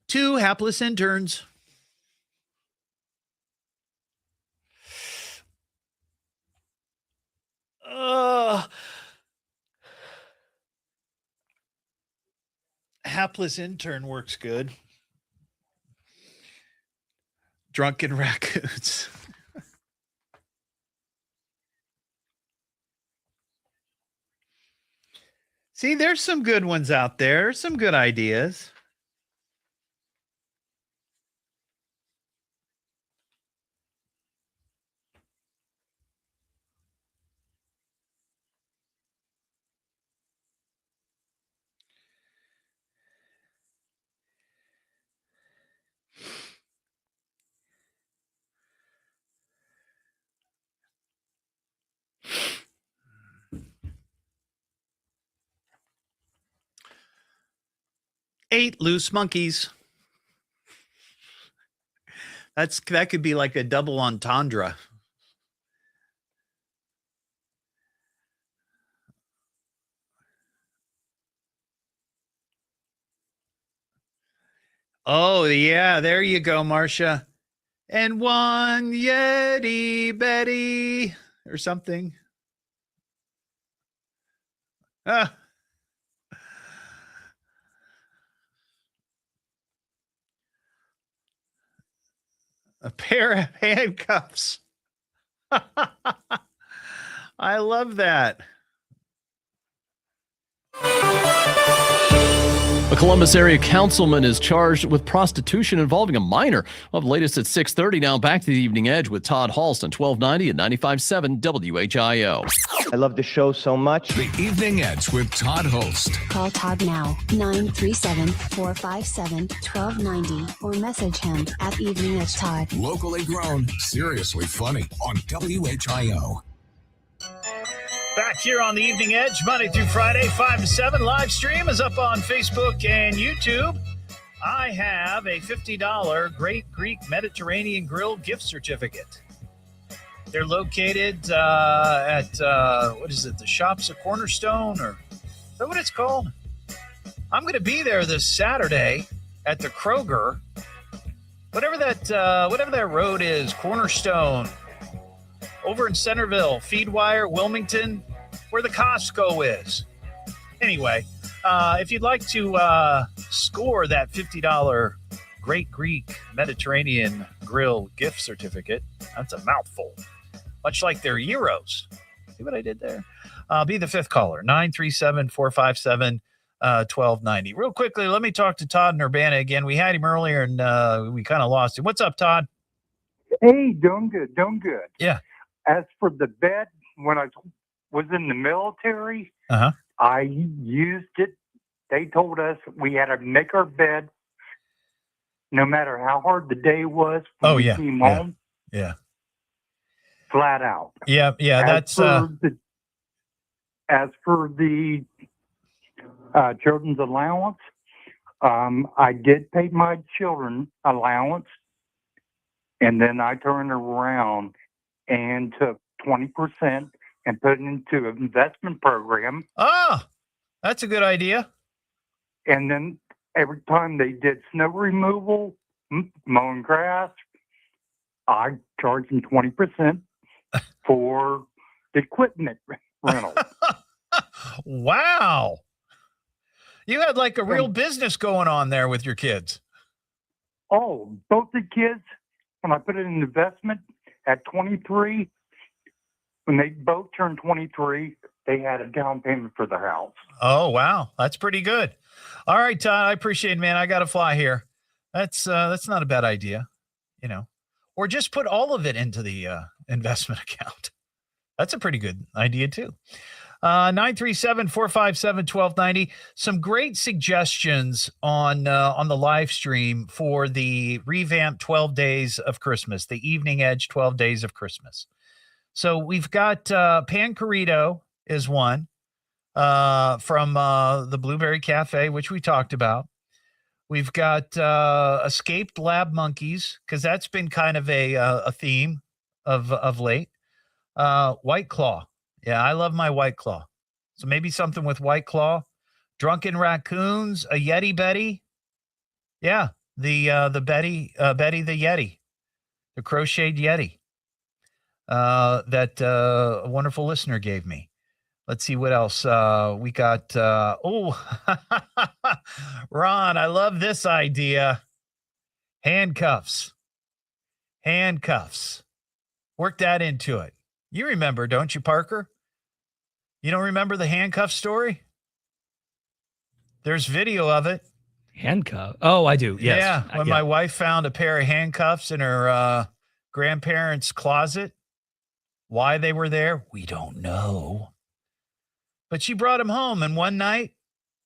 2 hapless interns. Hapless intern works good. Drunken raccoons. See, there's some good ones out there. Some good ideas. Eight loose monkeys. That could be like a double entendre. Oh, yeah, there you go, Marcia. And 1 Yeti Betty or something. Ah. A pair of handcuffs. I love that. A Columbus area councilman is charged with prostitution involving a minor. We'll have the latest at 6:30. Now back to the Evening Edge with Todd Hollst on 1290 and 95.7 WHIO. I love the show so much. The Evening Edge with Todd Hollst. Call Todd now, 937-457-1290, or message him at Evening Edge Todd. Locally grown, seriously funny on WHIO. Back here on the Evening Edge, Monday through Friday, 5 to 7. Live stream is up on Facebook and YouTube. I have a $50 Great Greek Mediterranean Grill gift certificate. They're located at, what is it, the Shops at Cornerstone, or is that what it's called? I'm going to be there this Saturday at the Kroger. Whatever that road is, Cornerstone. Over in Centerville, Feedwire, Wilmington, where the Costco is. Anyway, if you'd like to score that $50 Great Greek Mediterranean Grill gift certificate, that's a mouthful, much like their Euros. See what I did there? Be the fifth caller, 937-457-1290. Real quickly, let me talk to Todd in Urbana again. We had him earlier, and we kind of lost him. What's up, Todd? Hey, doing good. Yeah. As for the bed, when I was in the military, I used it. They told us we had to make our bed no matter how hard the day was when we came home. Yeah. Flat out. Yeah, As for the children's allowance, I did pay my children allowance, and then I turned around and took 20% and put it into an investment program. Oh, that's a good idea. And then every time they did snow removal, mowing grass, I charge them 20% for the equipment rental. Wow. You had like a real business going on there with your kids. Oh, both the kids, when I put it in investment at 23, when they both turned 23, they had a down payment for the house. Oh, wow. That's pretty good. All right, Todd, I appreciate it, man. I got to fly here. That's not a bad idea, or just put all of it into the investment account. That's a pretty good idea too. 937-457-1290. Some great suggestions on the live stream for the revamped 12 Days of Christmas, the Evening Edge 12 Days of Christmas. So we've got Pan Corrito is one from the Blueberry Cafe, which we talked about. We've got Escaped Lab Monkeys, because that's been kind of a theme of late. White Claw. Yeah, I love my White Claw. So maybe something with White Claw. Drunken Raccoons, a Yeti Betty. Yeah, the Betty the Yeti, the crocheted Yeti that a wonderful listener gave me. Let's see what else we got. Ron, I love this idea. Handcuffs. Work that into it. You remember, don't you, Parker? You don't remember the handcuff story? There's video of it. Handcuff? Oh, I do. Yes. Yeah, when my wife found a pair of handcuffs in her grandparents' closet. Why they were there, we don't know. But she brought them home, and one night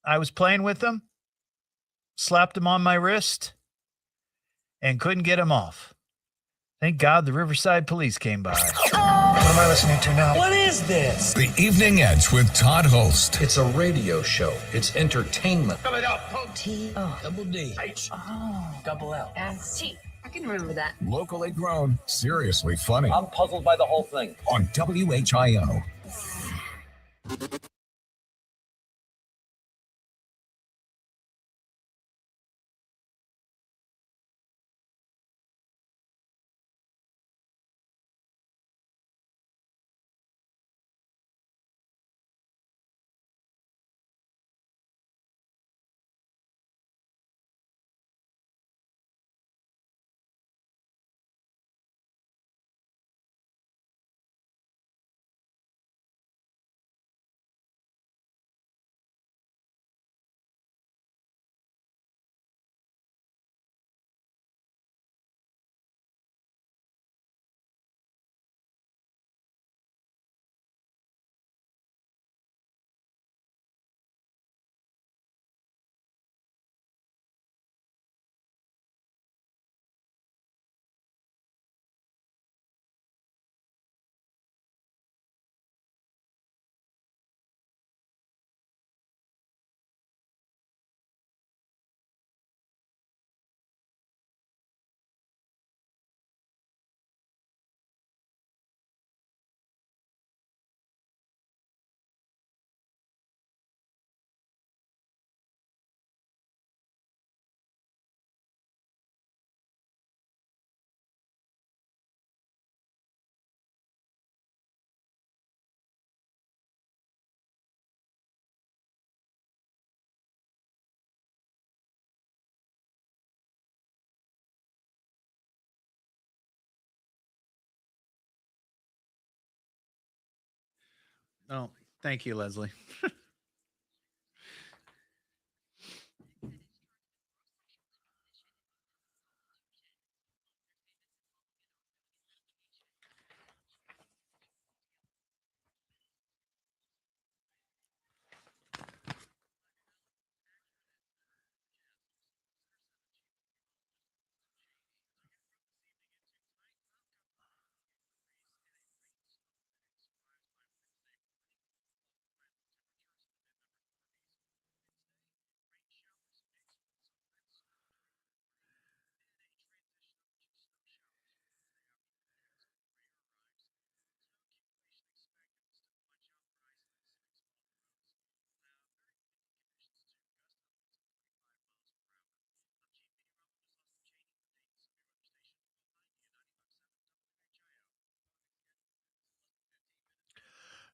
I was playing with them, slapped them on my wrist, and couldn't get them off. Thank God the Riverside police came by. What am I listening to now? What is this? The Evening Edge with Todd Hollst. It's a radio show. It's entertainment. Coming up. Double D. H. Double L. S-T. I can remember that. Locally grown, seriously funny. I'm puzzled by the whole thing. On WHIO. Oh, thank you, Leslie.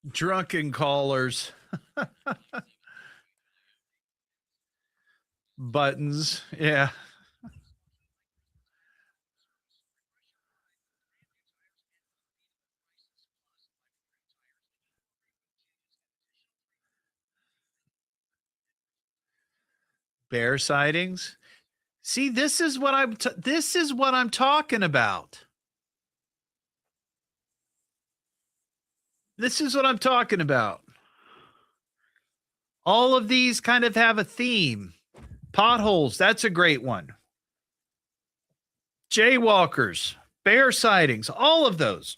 Drunken callers. Buttons. Yeah. Bear sightings. See, this is what I'm talking about. This is what I'm talking about. All of these kind of have a theme. Potholes, that's a great one. Jaywalkers, bear sightings, all of those.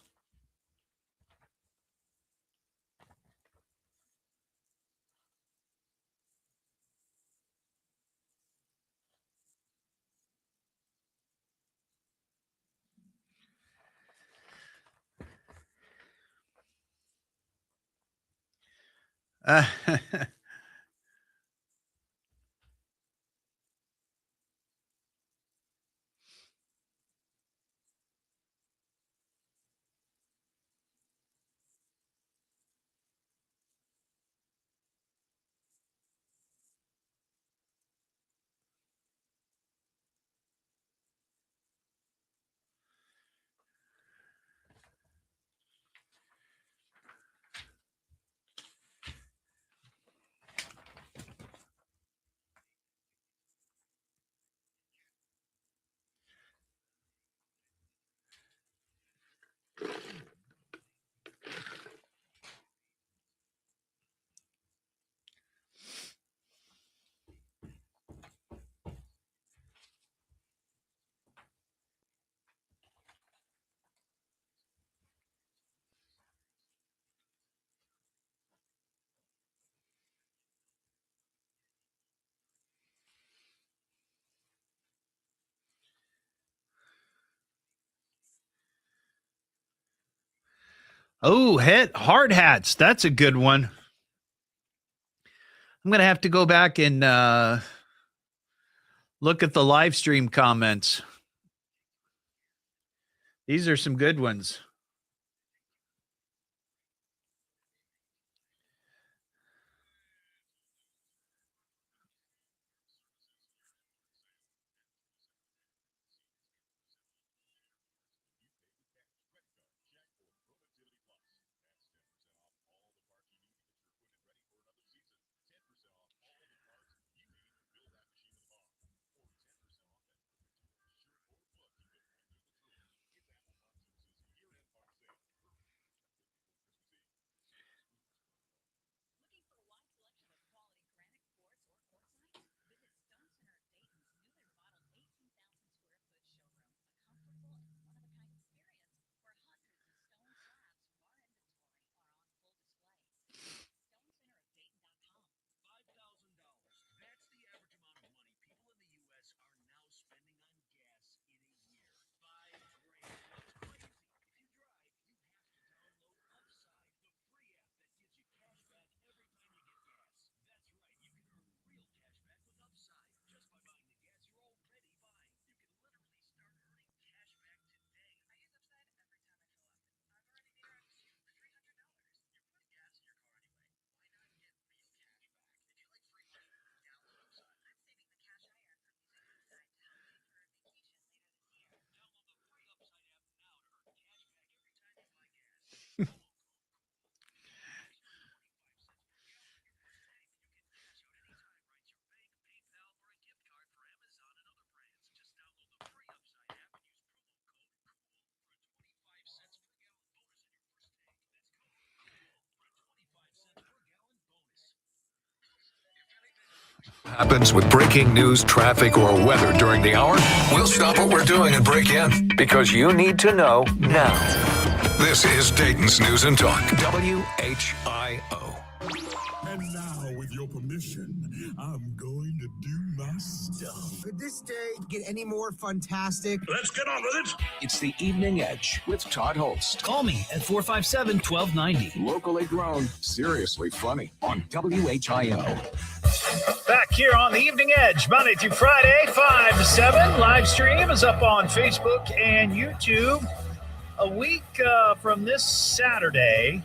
Oh, hard hats. That's a good one. I'm going to have to go back and look at the live stream comments. These are some good ones. Happens with breaking news, traffic, or weather during the hour, we'll stop what we're doing and break in because you need to know now. This is Dayton's News and Talk, WHIO. And now, with your permission, I'm going to do my stuff. Could this day get any more fantastic? Let's get on with it. It's the Evening Edge with Todd Hollst. Call me at 457-1290. Locally grown, seriously funny on WHIO. Back here on the Evening Edge, Monday through Friday, 5 to 7. Live stream is up on Facebook and YouTube. A week from this Saturday,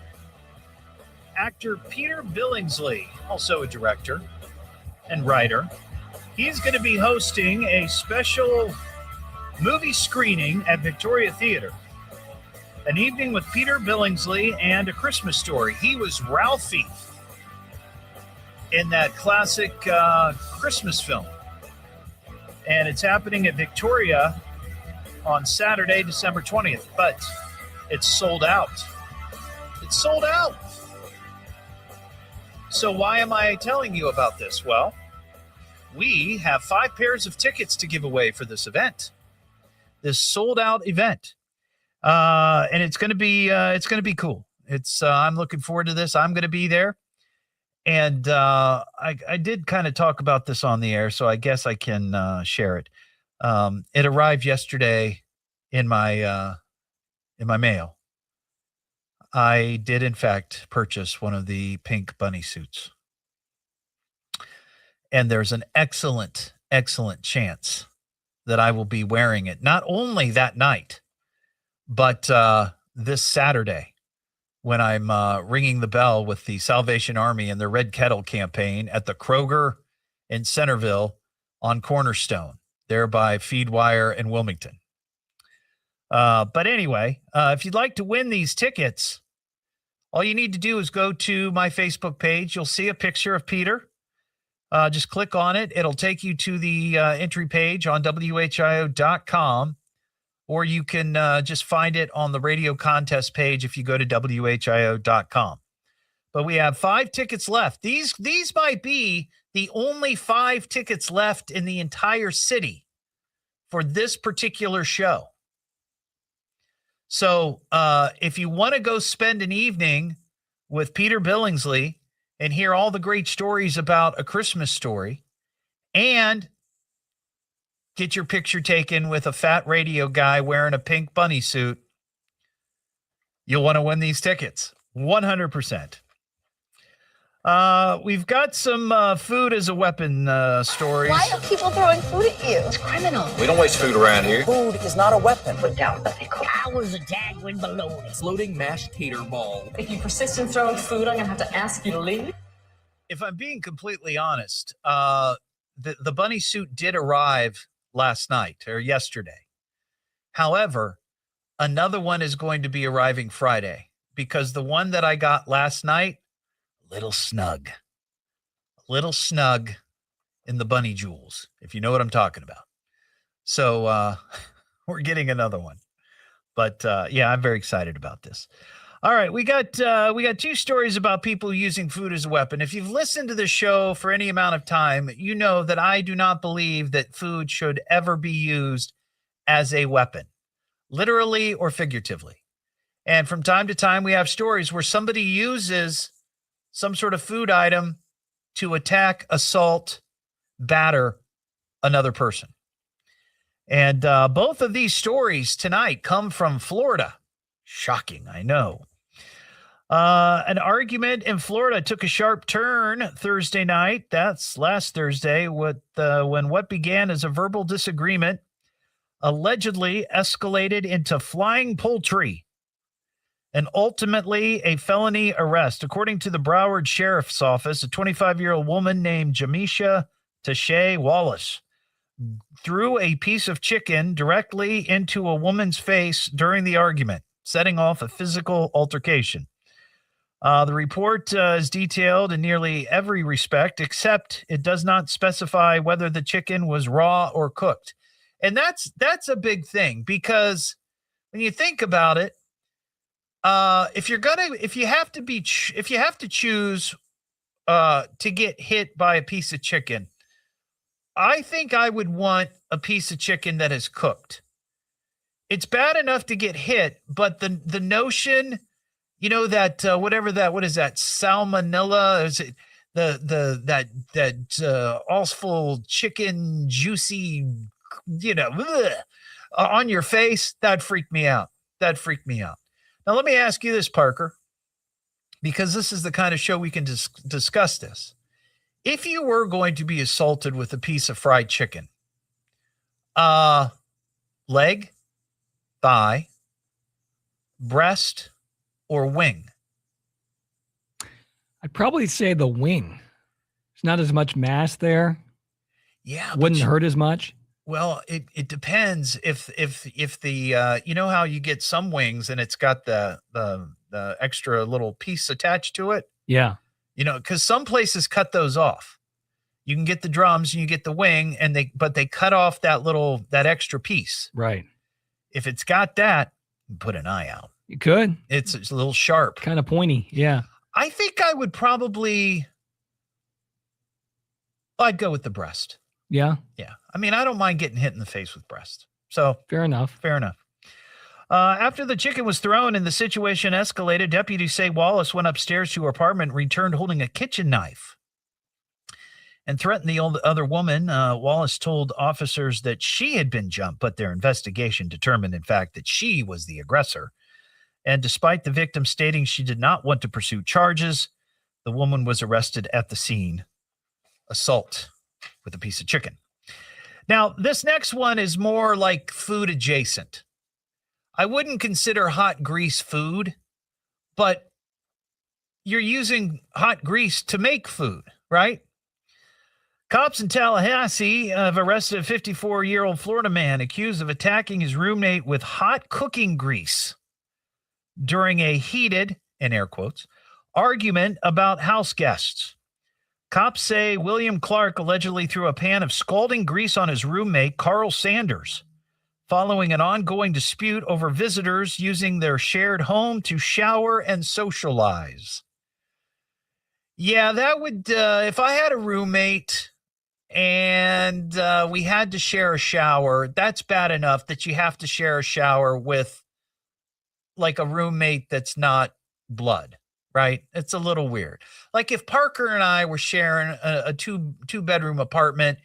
actor Peter Billingsley, also a director and writer. He's going to be hosting a special movie screening at Victoria Theater. An evening with Peter Billingsley and A Christmas Story. He was Ralphie in that classic Christmas film. And it's happening at Victoria on Saturday, December 20th. But it's sold out. It's sold out. So why am I telling you about this? Well, we have 5 pairs of tickets to give away for this event. This sold out event. And it's going to be cool. I'm looking forward to this. I'm going to be there. And I did kind of talk about this on the air, so I guess I can share it. It arrived yesterday in my mail. I did, in fact, purchase one of the pink bunny suits. And there's an excellent, excellent chance that I will be wearing it, not only that night, but this Saturday, when I'm ringing the bell with the Salvation Army and their Red Kettle campaign at the Kroger in Centerville on Cornerstone, there by Feedwire and Wilmington. But anyway, if you'd like to win these tickets, all you need to do is go to my Facebook page. You'll see a picture of Peter. Just click on it. It'll take you to the entry page on WHIO.com. Or you can just find it on the radio contest page if you go to WHIO.com. But we have 5 tickets left. These might be the only 5 tickets left in the entire city for this particular show. So if you want to go spend an evening with Peter Billingsley and hear all the great stories about A Christmas Story and get your picture taken with a fat radio guy wearing a pink bunny suit, you'll want to win these tickets. 100%. We've got some food as a weapon stories. Why are people throwing food at you? It's criminal. We don't waste food around here. Food is not a weapon. Put down the pickle. Hours of dangling baloney. Floating mashed tater ball. If you persist in throwing food, I'm going to have to ask you to leave. If I'm being completely honest, the bunny suit did arrive last night or yesterday. However, another one is going to be arriving Friday because the one that I got last night, a little snug in the bunny jewels, if you know what I'm talking about. So we're getting another one. But yeah, I'm very excited about this. All right, we got 2 stories about people using food as a weapon. If you've listened to the show for any amount of time, you know that I do not believe that food should ever be used as a weapon, literally or figuratively. And from time to time, we have stories where somebody uses some sort of food item to attack, assault, batter another person. And both of these stories tonight come from Florida. Shocking, I know. An argument in Florida took a sharp turn Thursday night. That's last Thursday, when what began as a verbal disagreement allegedly escalated into flying poultry and ultimately a felony arrest. According to the Broward Sheriff's Office, a 25-year-old woman named Jamisha Tashay Wallace threw a piece of chicken directly into a woman's face during the argument, setting off a physical altercation. The report is detailed in nearly every respect, except it does not specify whether the chicken was raw or cooked. And that's a big thing, because when you think about it, if you have to choose to get hit by a piece of chicken, I think I would want a piece of chicken that is cooked. It's bad enough to get hit, but the notion, you know, that what is that, salmonella? Is it that awful chicken juicy, on your face? That freaked me out. Now let me ask you this, Parker, because this is the kind of show we can discuss this. If you were going to be assaulted with a piece of fried chicken, leg, thigh, breast, or wing? I'd probably say the wing. There's not as much mass there. Yeah. Wouldn't hurt as much. Well, it depends if the you know how you get some wings and it's got the extra little piece attached to it? Yeah. You know, because some places cut those off. You can get the drums and you get the wing, but they cut off that extra piece. Right. If it's got that, put an eye out. You could. It's a little sharp. Kind of pointy. Yeah. I think I would I'd go with the breast. Yeah. Yeah. I mean, I don't mind getting hit in the face with breast. So fair enough. Fair enough. After the chicken was thrown and the situation escalated, deputies say Wallace went upstairs to her apartment and returned holding a kitchen knife and threatened the other woman. Wallace told officers that she had been jumped, but their investigation determined, in fact, that she was the aggressor. And despite the victim stating she did not want to pursue charges, the woman was arrested at the scene. Assault with a piece of chicken. Now, this next one is more like food adjacent. I wouldn't consider hot grease food, but you're using hot grease to make food, right? Cops in Tallahassee have arrested a 54-year-old Florida man accused of attacking his roommate with hot cooking grease during a heated, in air quotes, argument about house guests. Cops say William Clark allegedly threw a pan of scalding grease on his roommate, Carl Sanders, following an ongoing dispute over visitors using their shared home to shower and socialize. Yeah, that would, if I had a roommate and we had to share a shower, that's bad enough that you have to share a shower with like a roommate that's not blood, right? It's a little weird. Like if Parker and I were sharing a two-bedroom apartment,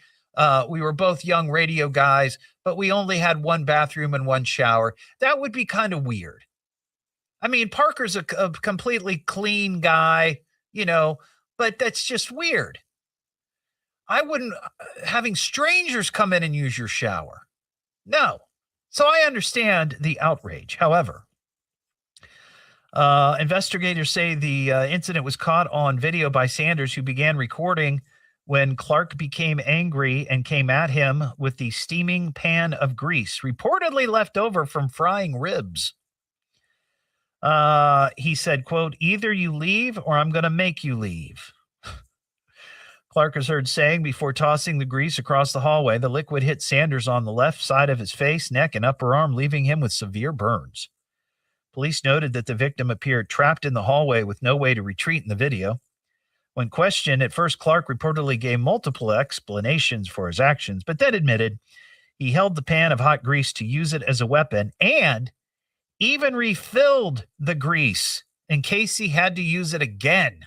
we were both young radio guys, but we only had one bathroom and one shower. That would be kind of weird. I mean, Parker's a completely clean guy, you know, but that's just weird. I wouldn't, having strangers come in and use your shower. No. So I understand the outrage. However, investigators say the incident was caught on video by Sanders, who began recording when Clark became angry and came at him with the steaming pan of grease, reportedly left over from frying ribs. He said, quote, "Either you leave or I'm going to make you leave." Clark is heard saying before tossing the grease across the hallway. The liquid hit Sanders on the left side of his face, neck, and upper arm, leaving him with severe burns. Police noted that the victim appeared trapped in the hallway with no way to retreat in the video. When questioned, at first Clark reportedly gave multiple explanations for his actions, but then admitted he held the pan of hot grease to use it as a weapon and even refilled the grease in case he had to use it again.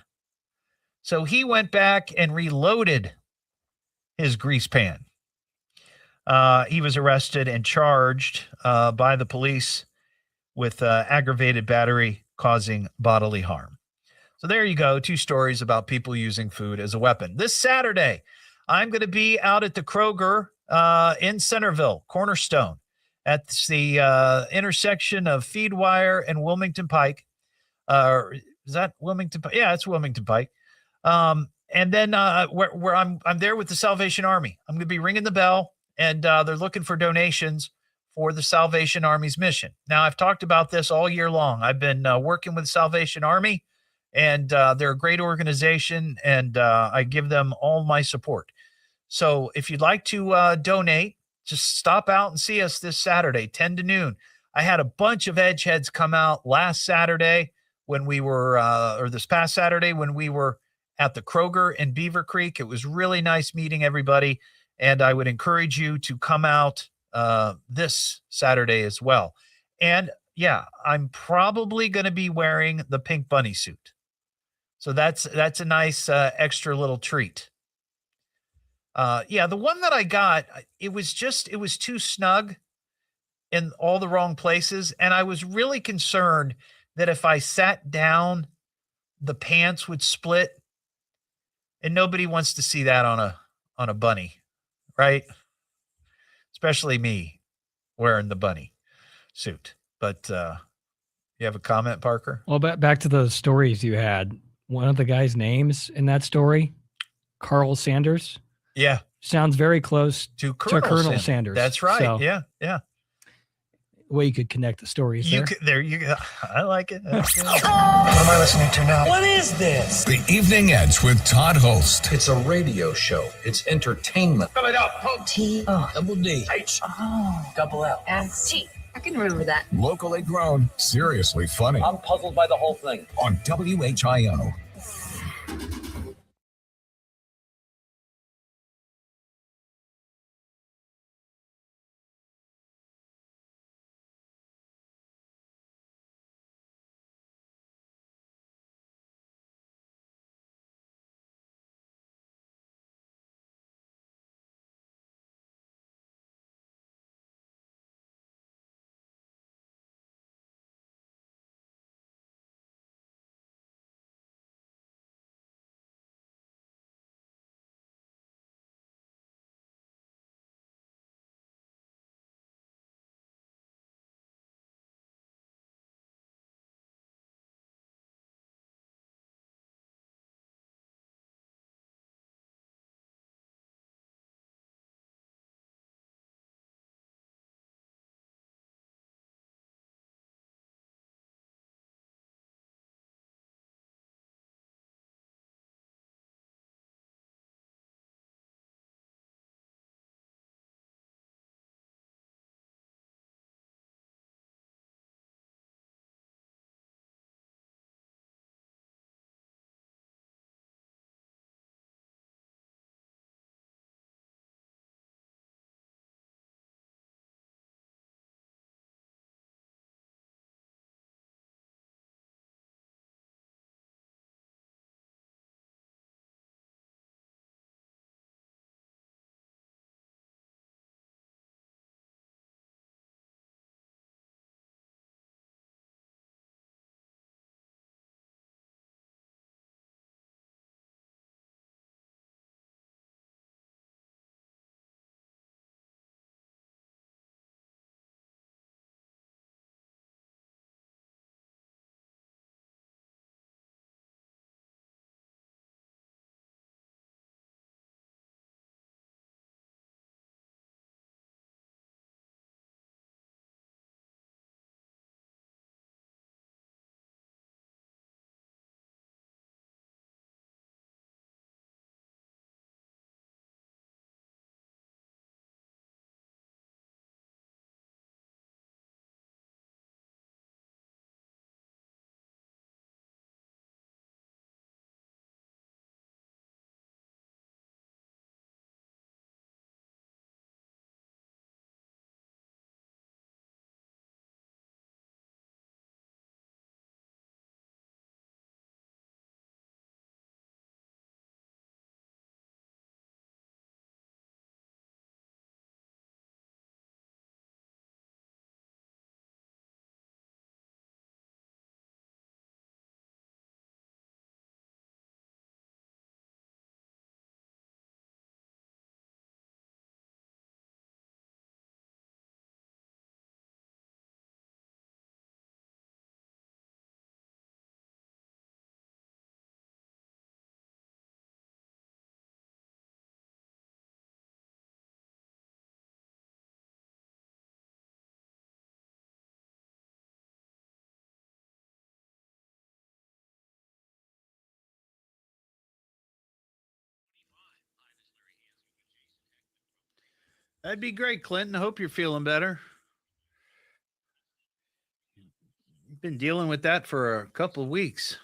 So he went back and reloaded his grease pan. He was arrested and charged by the police with aggravated battery causing bodily harm. So there you go. 2 stories about people using food as a weapon. This Saturday, I'm going to be out at the Kroger in Centerville, Cornerstone, at the intersection of Feedwire and Wilmington Pike. Is that Wilmington Pike? Yeah, it's Wilmington Pike. And then where I'm there with the Salvation Army. I'm going to be ringing the bell, and they're looking for donations for the Salvation Army's mission. Now, I've talked about this all year long. I've been working with Salvation Army, and they're a great organization, and I give them all my support. So if you'd like to donate, just stop out and see us this Saturday, 10 to noon. I had a bunch of Edgeheads come out last Saturday when we were, or this past Saturday when we were at the Kroger in Beaver Creek. It was really nice meeting everybody, and I would encourage you to come out this Saturday as well. And yeah, I'm probably going to be wearing the pink bunny suit. So that's a nice extra little treat. Yeah, the one that I got, it was too snug in all the wrong places. And I was really concerned that if I sat down, the pants would split. And nobody wants to see that on a bunny, right? Especially me wearing the bunny suit. But you have a comment, Parker? Well, back to those stories you had. one of the guys' names in that story, Carl Sanders. Yeah. Sounds very close to Colonel Sanders. That's right. So, Yeah. way you could connect the stories there. There you go. I like it. That's good. What am I listening to now? What is this? The Evening Edge with Todd Hollst. It's a radio show. It's entertainment. Spell it out. T. Double D. H. Double L. S. T. I can remember that. Locally grown, seriously funny. I'm puzzled by the whole thing. On WHIO. That'd be great, Clinton. I hope you're feeling better. You've been dealing with that for a couple of weeks.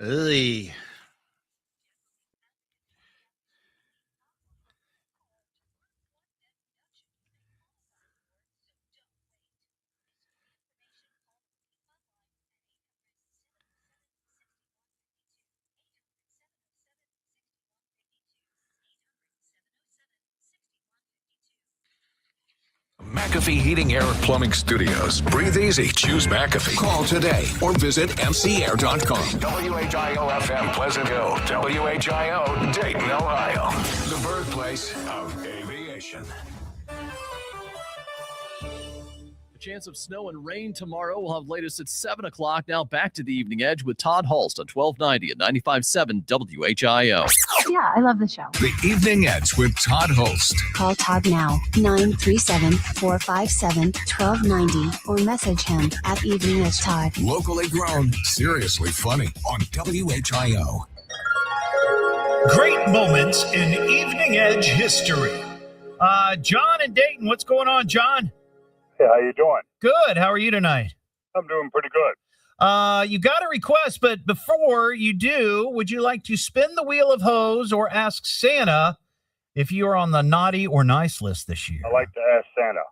Ugh. McAfee Heating, Air, Plumbing Studios. Breathe easy. Choose McAfee. Call today or visit mcair.com. WHIO-FM Pleasant Hill. WHIO Dayton, Ohio. The birthplace of aviation. A chance of snow and rain tomorrow. We'll have latest at 7 o'clock. Now back to the Evening Edge with Todd Hollst on 1290 at 95.7 WHIO. Yeah, I love the show. The Evening Edge with Todd Hollst. Call Todd now, 937-457-1290, or message him at Evening Edge Todd. Locally grown, seriously funny on WHIO. Great moments in Evening Edge history. John and Dayton, what's going on, John? Hey, how you doing? Good. How are you tonight? I'm doing pretty good. You got a request, but before you do, would you like to spin the wheel of hose or ask Santa if you are on the naughty or nice list this year? I like to ask Santa.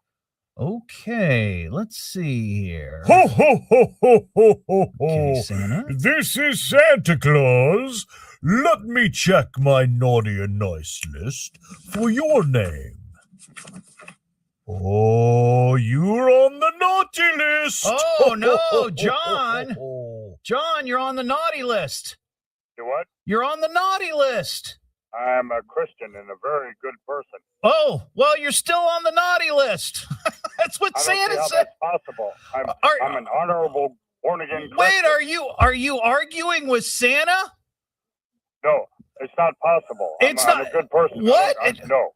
Okay, let's see here. Ho, ho, ho, ho, ho, ho, ho. Okay, Santa. This is Santa Claus. Let me check my naughty and nice list for your name. Oh, you're on the naughty list. Oh, no, John. John, you're on the naughty list. You what? You're on the naughty list. I'm a Christian and a very good person. Oh, well, you're still on the naughty list. That's what I don't Santa see how said. that's possible. I'm an honorable born-again Christian. Wait, are you arguing with Santa? No, it's not possible. I'm a good person. What? No.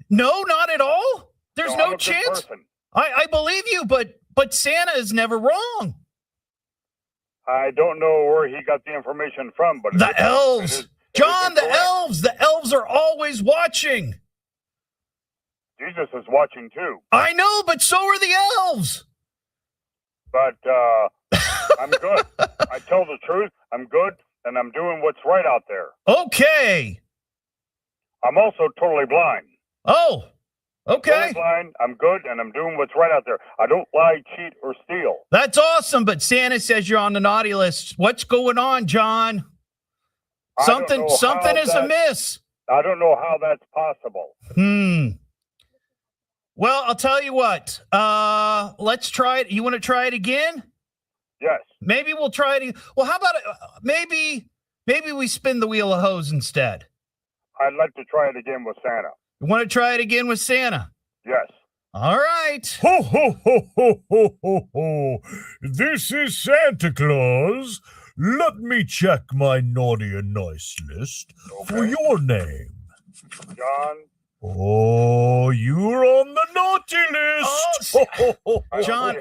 No, not at all? There's I'm no a good chance? person. I believe you, but Santa is never wrong. I don't know where he got the information from, but The elves. John, the elves. The elves are always watching. Jesus is watching too. I know, but so are the elves. But I'm good. I tell the truth. I'm good, and I'm doing what's right out there. Okay. I'm also totally blind. Oh, okay. Totally blind. I'm good, and I'm doing what's right out there. I don't lie, cheat, or steal. That's awesome, but Santa says you're on the naughty list. What's going on, John? Something is amiss. I don't know how that's possible. Well, I'll tell you what. Let's try it. You want to try it again? Yes. Maybe we'll try it. Well, how about maybe we spin the wheel of hose instead? I'd like to try it again with Santa. You want to try it again with Santa? Yes. All right. Ho, ho, ho, ho, ho, ho, ho. This is Santa Claus. Let me check my naughty and nice list for your name. John. Oh, you're on the naughty list. John,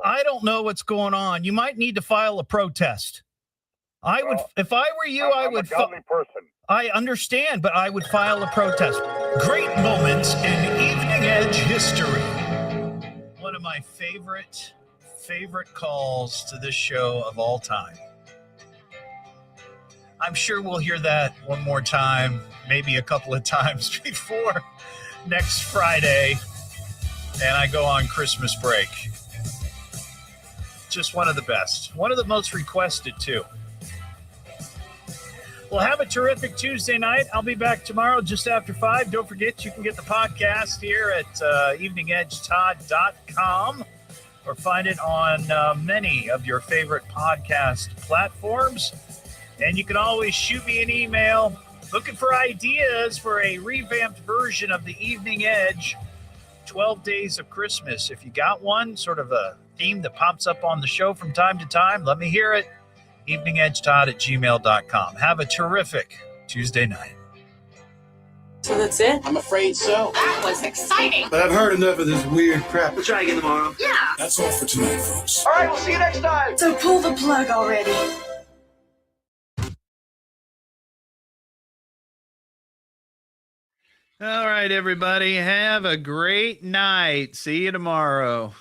I don't know what's going on. You might need to file a protest. I would, if I were you, I would. I'm a godly person. I understand, but I would file a protest. Great moments in Evening Edge history. One of my favorite calls to this show of all time. I'm sure we'll hear that one more time, maybe a couple of times before next Friday, and I go on Christmas break. Just one of the best. One of the most requested, too. Well, have a terrific Tuesday night. I'll be back tomorrow just after 5. Don't forget, you can get the podcast here at eveningedgetodd.com or find it on many of your favorite podcast platforms. And you can always shoot me an email looking for ideas for a revamped version of the Evening Edge 12 Days of Christmas. If you got one, sort of a theme that pops up on the show from time to time, let me hear it. eveningedgetodd@gmail.com. Have a terrific Tuesday night. So that's it? I'm afraid so. That was exciting. But I've heard enough of this weird crap. We'll try again tomorrow. Yeah. That's all for tonight, folks. All right, we'll see you next time. So pull the plug already. All right, everybody. Have a great night. See you tomorrow.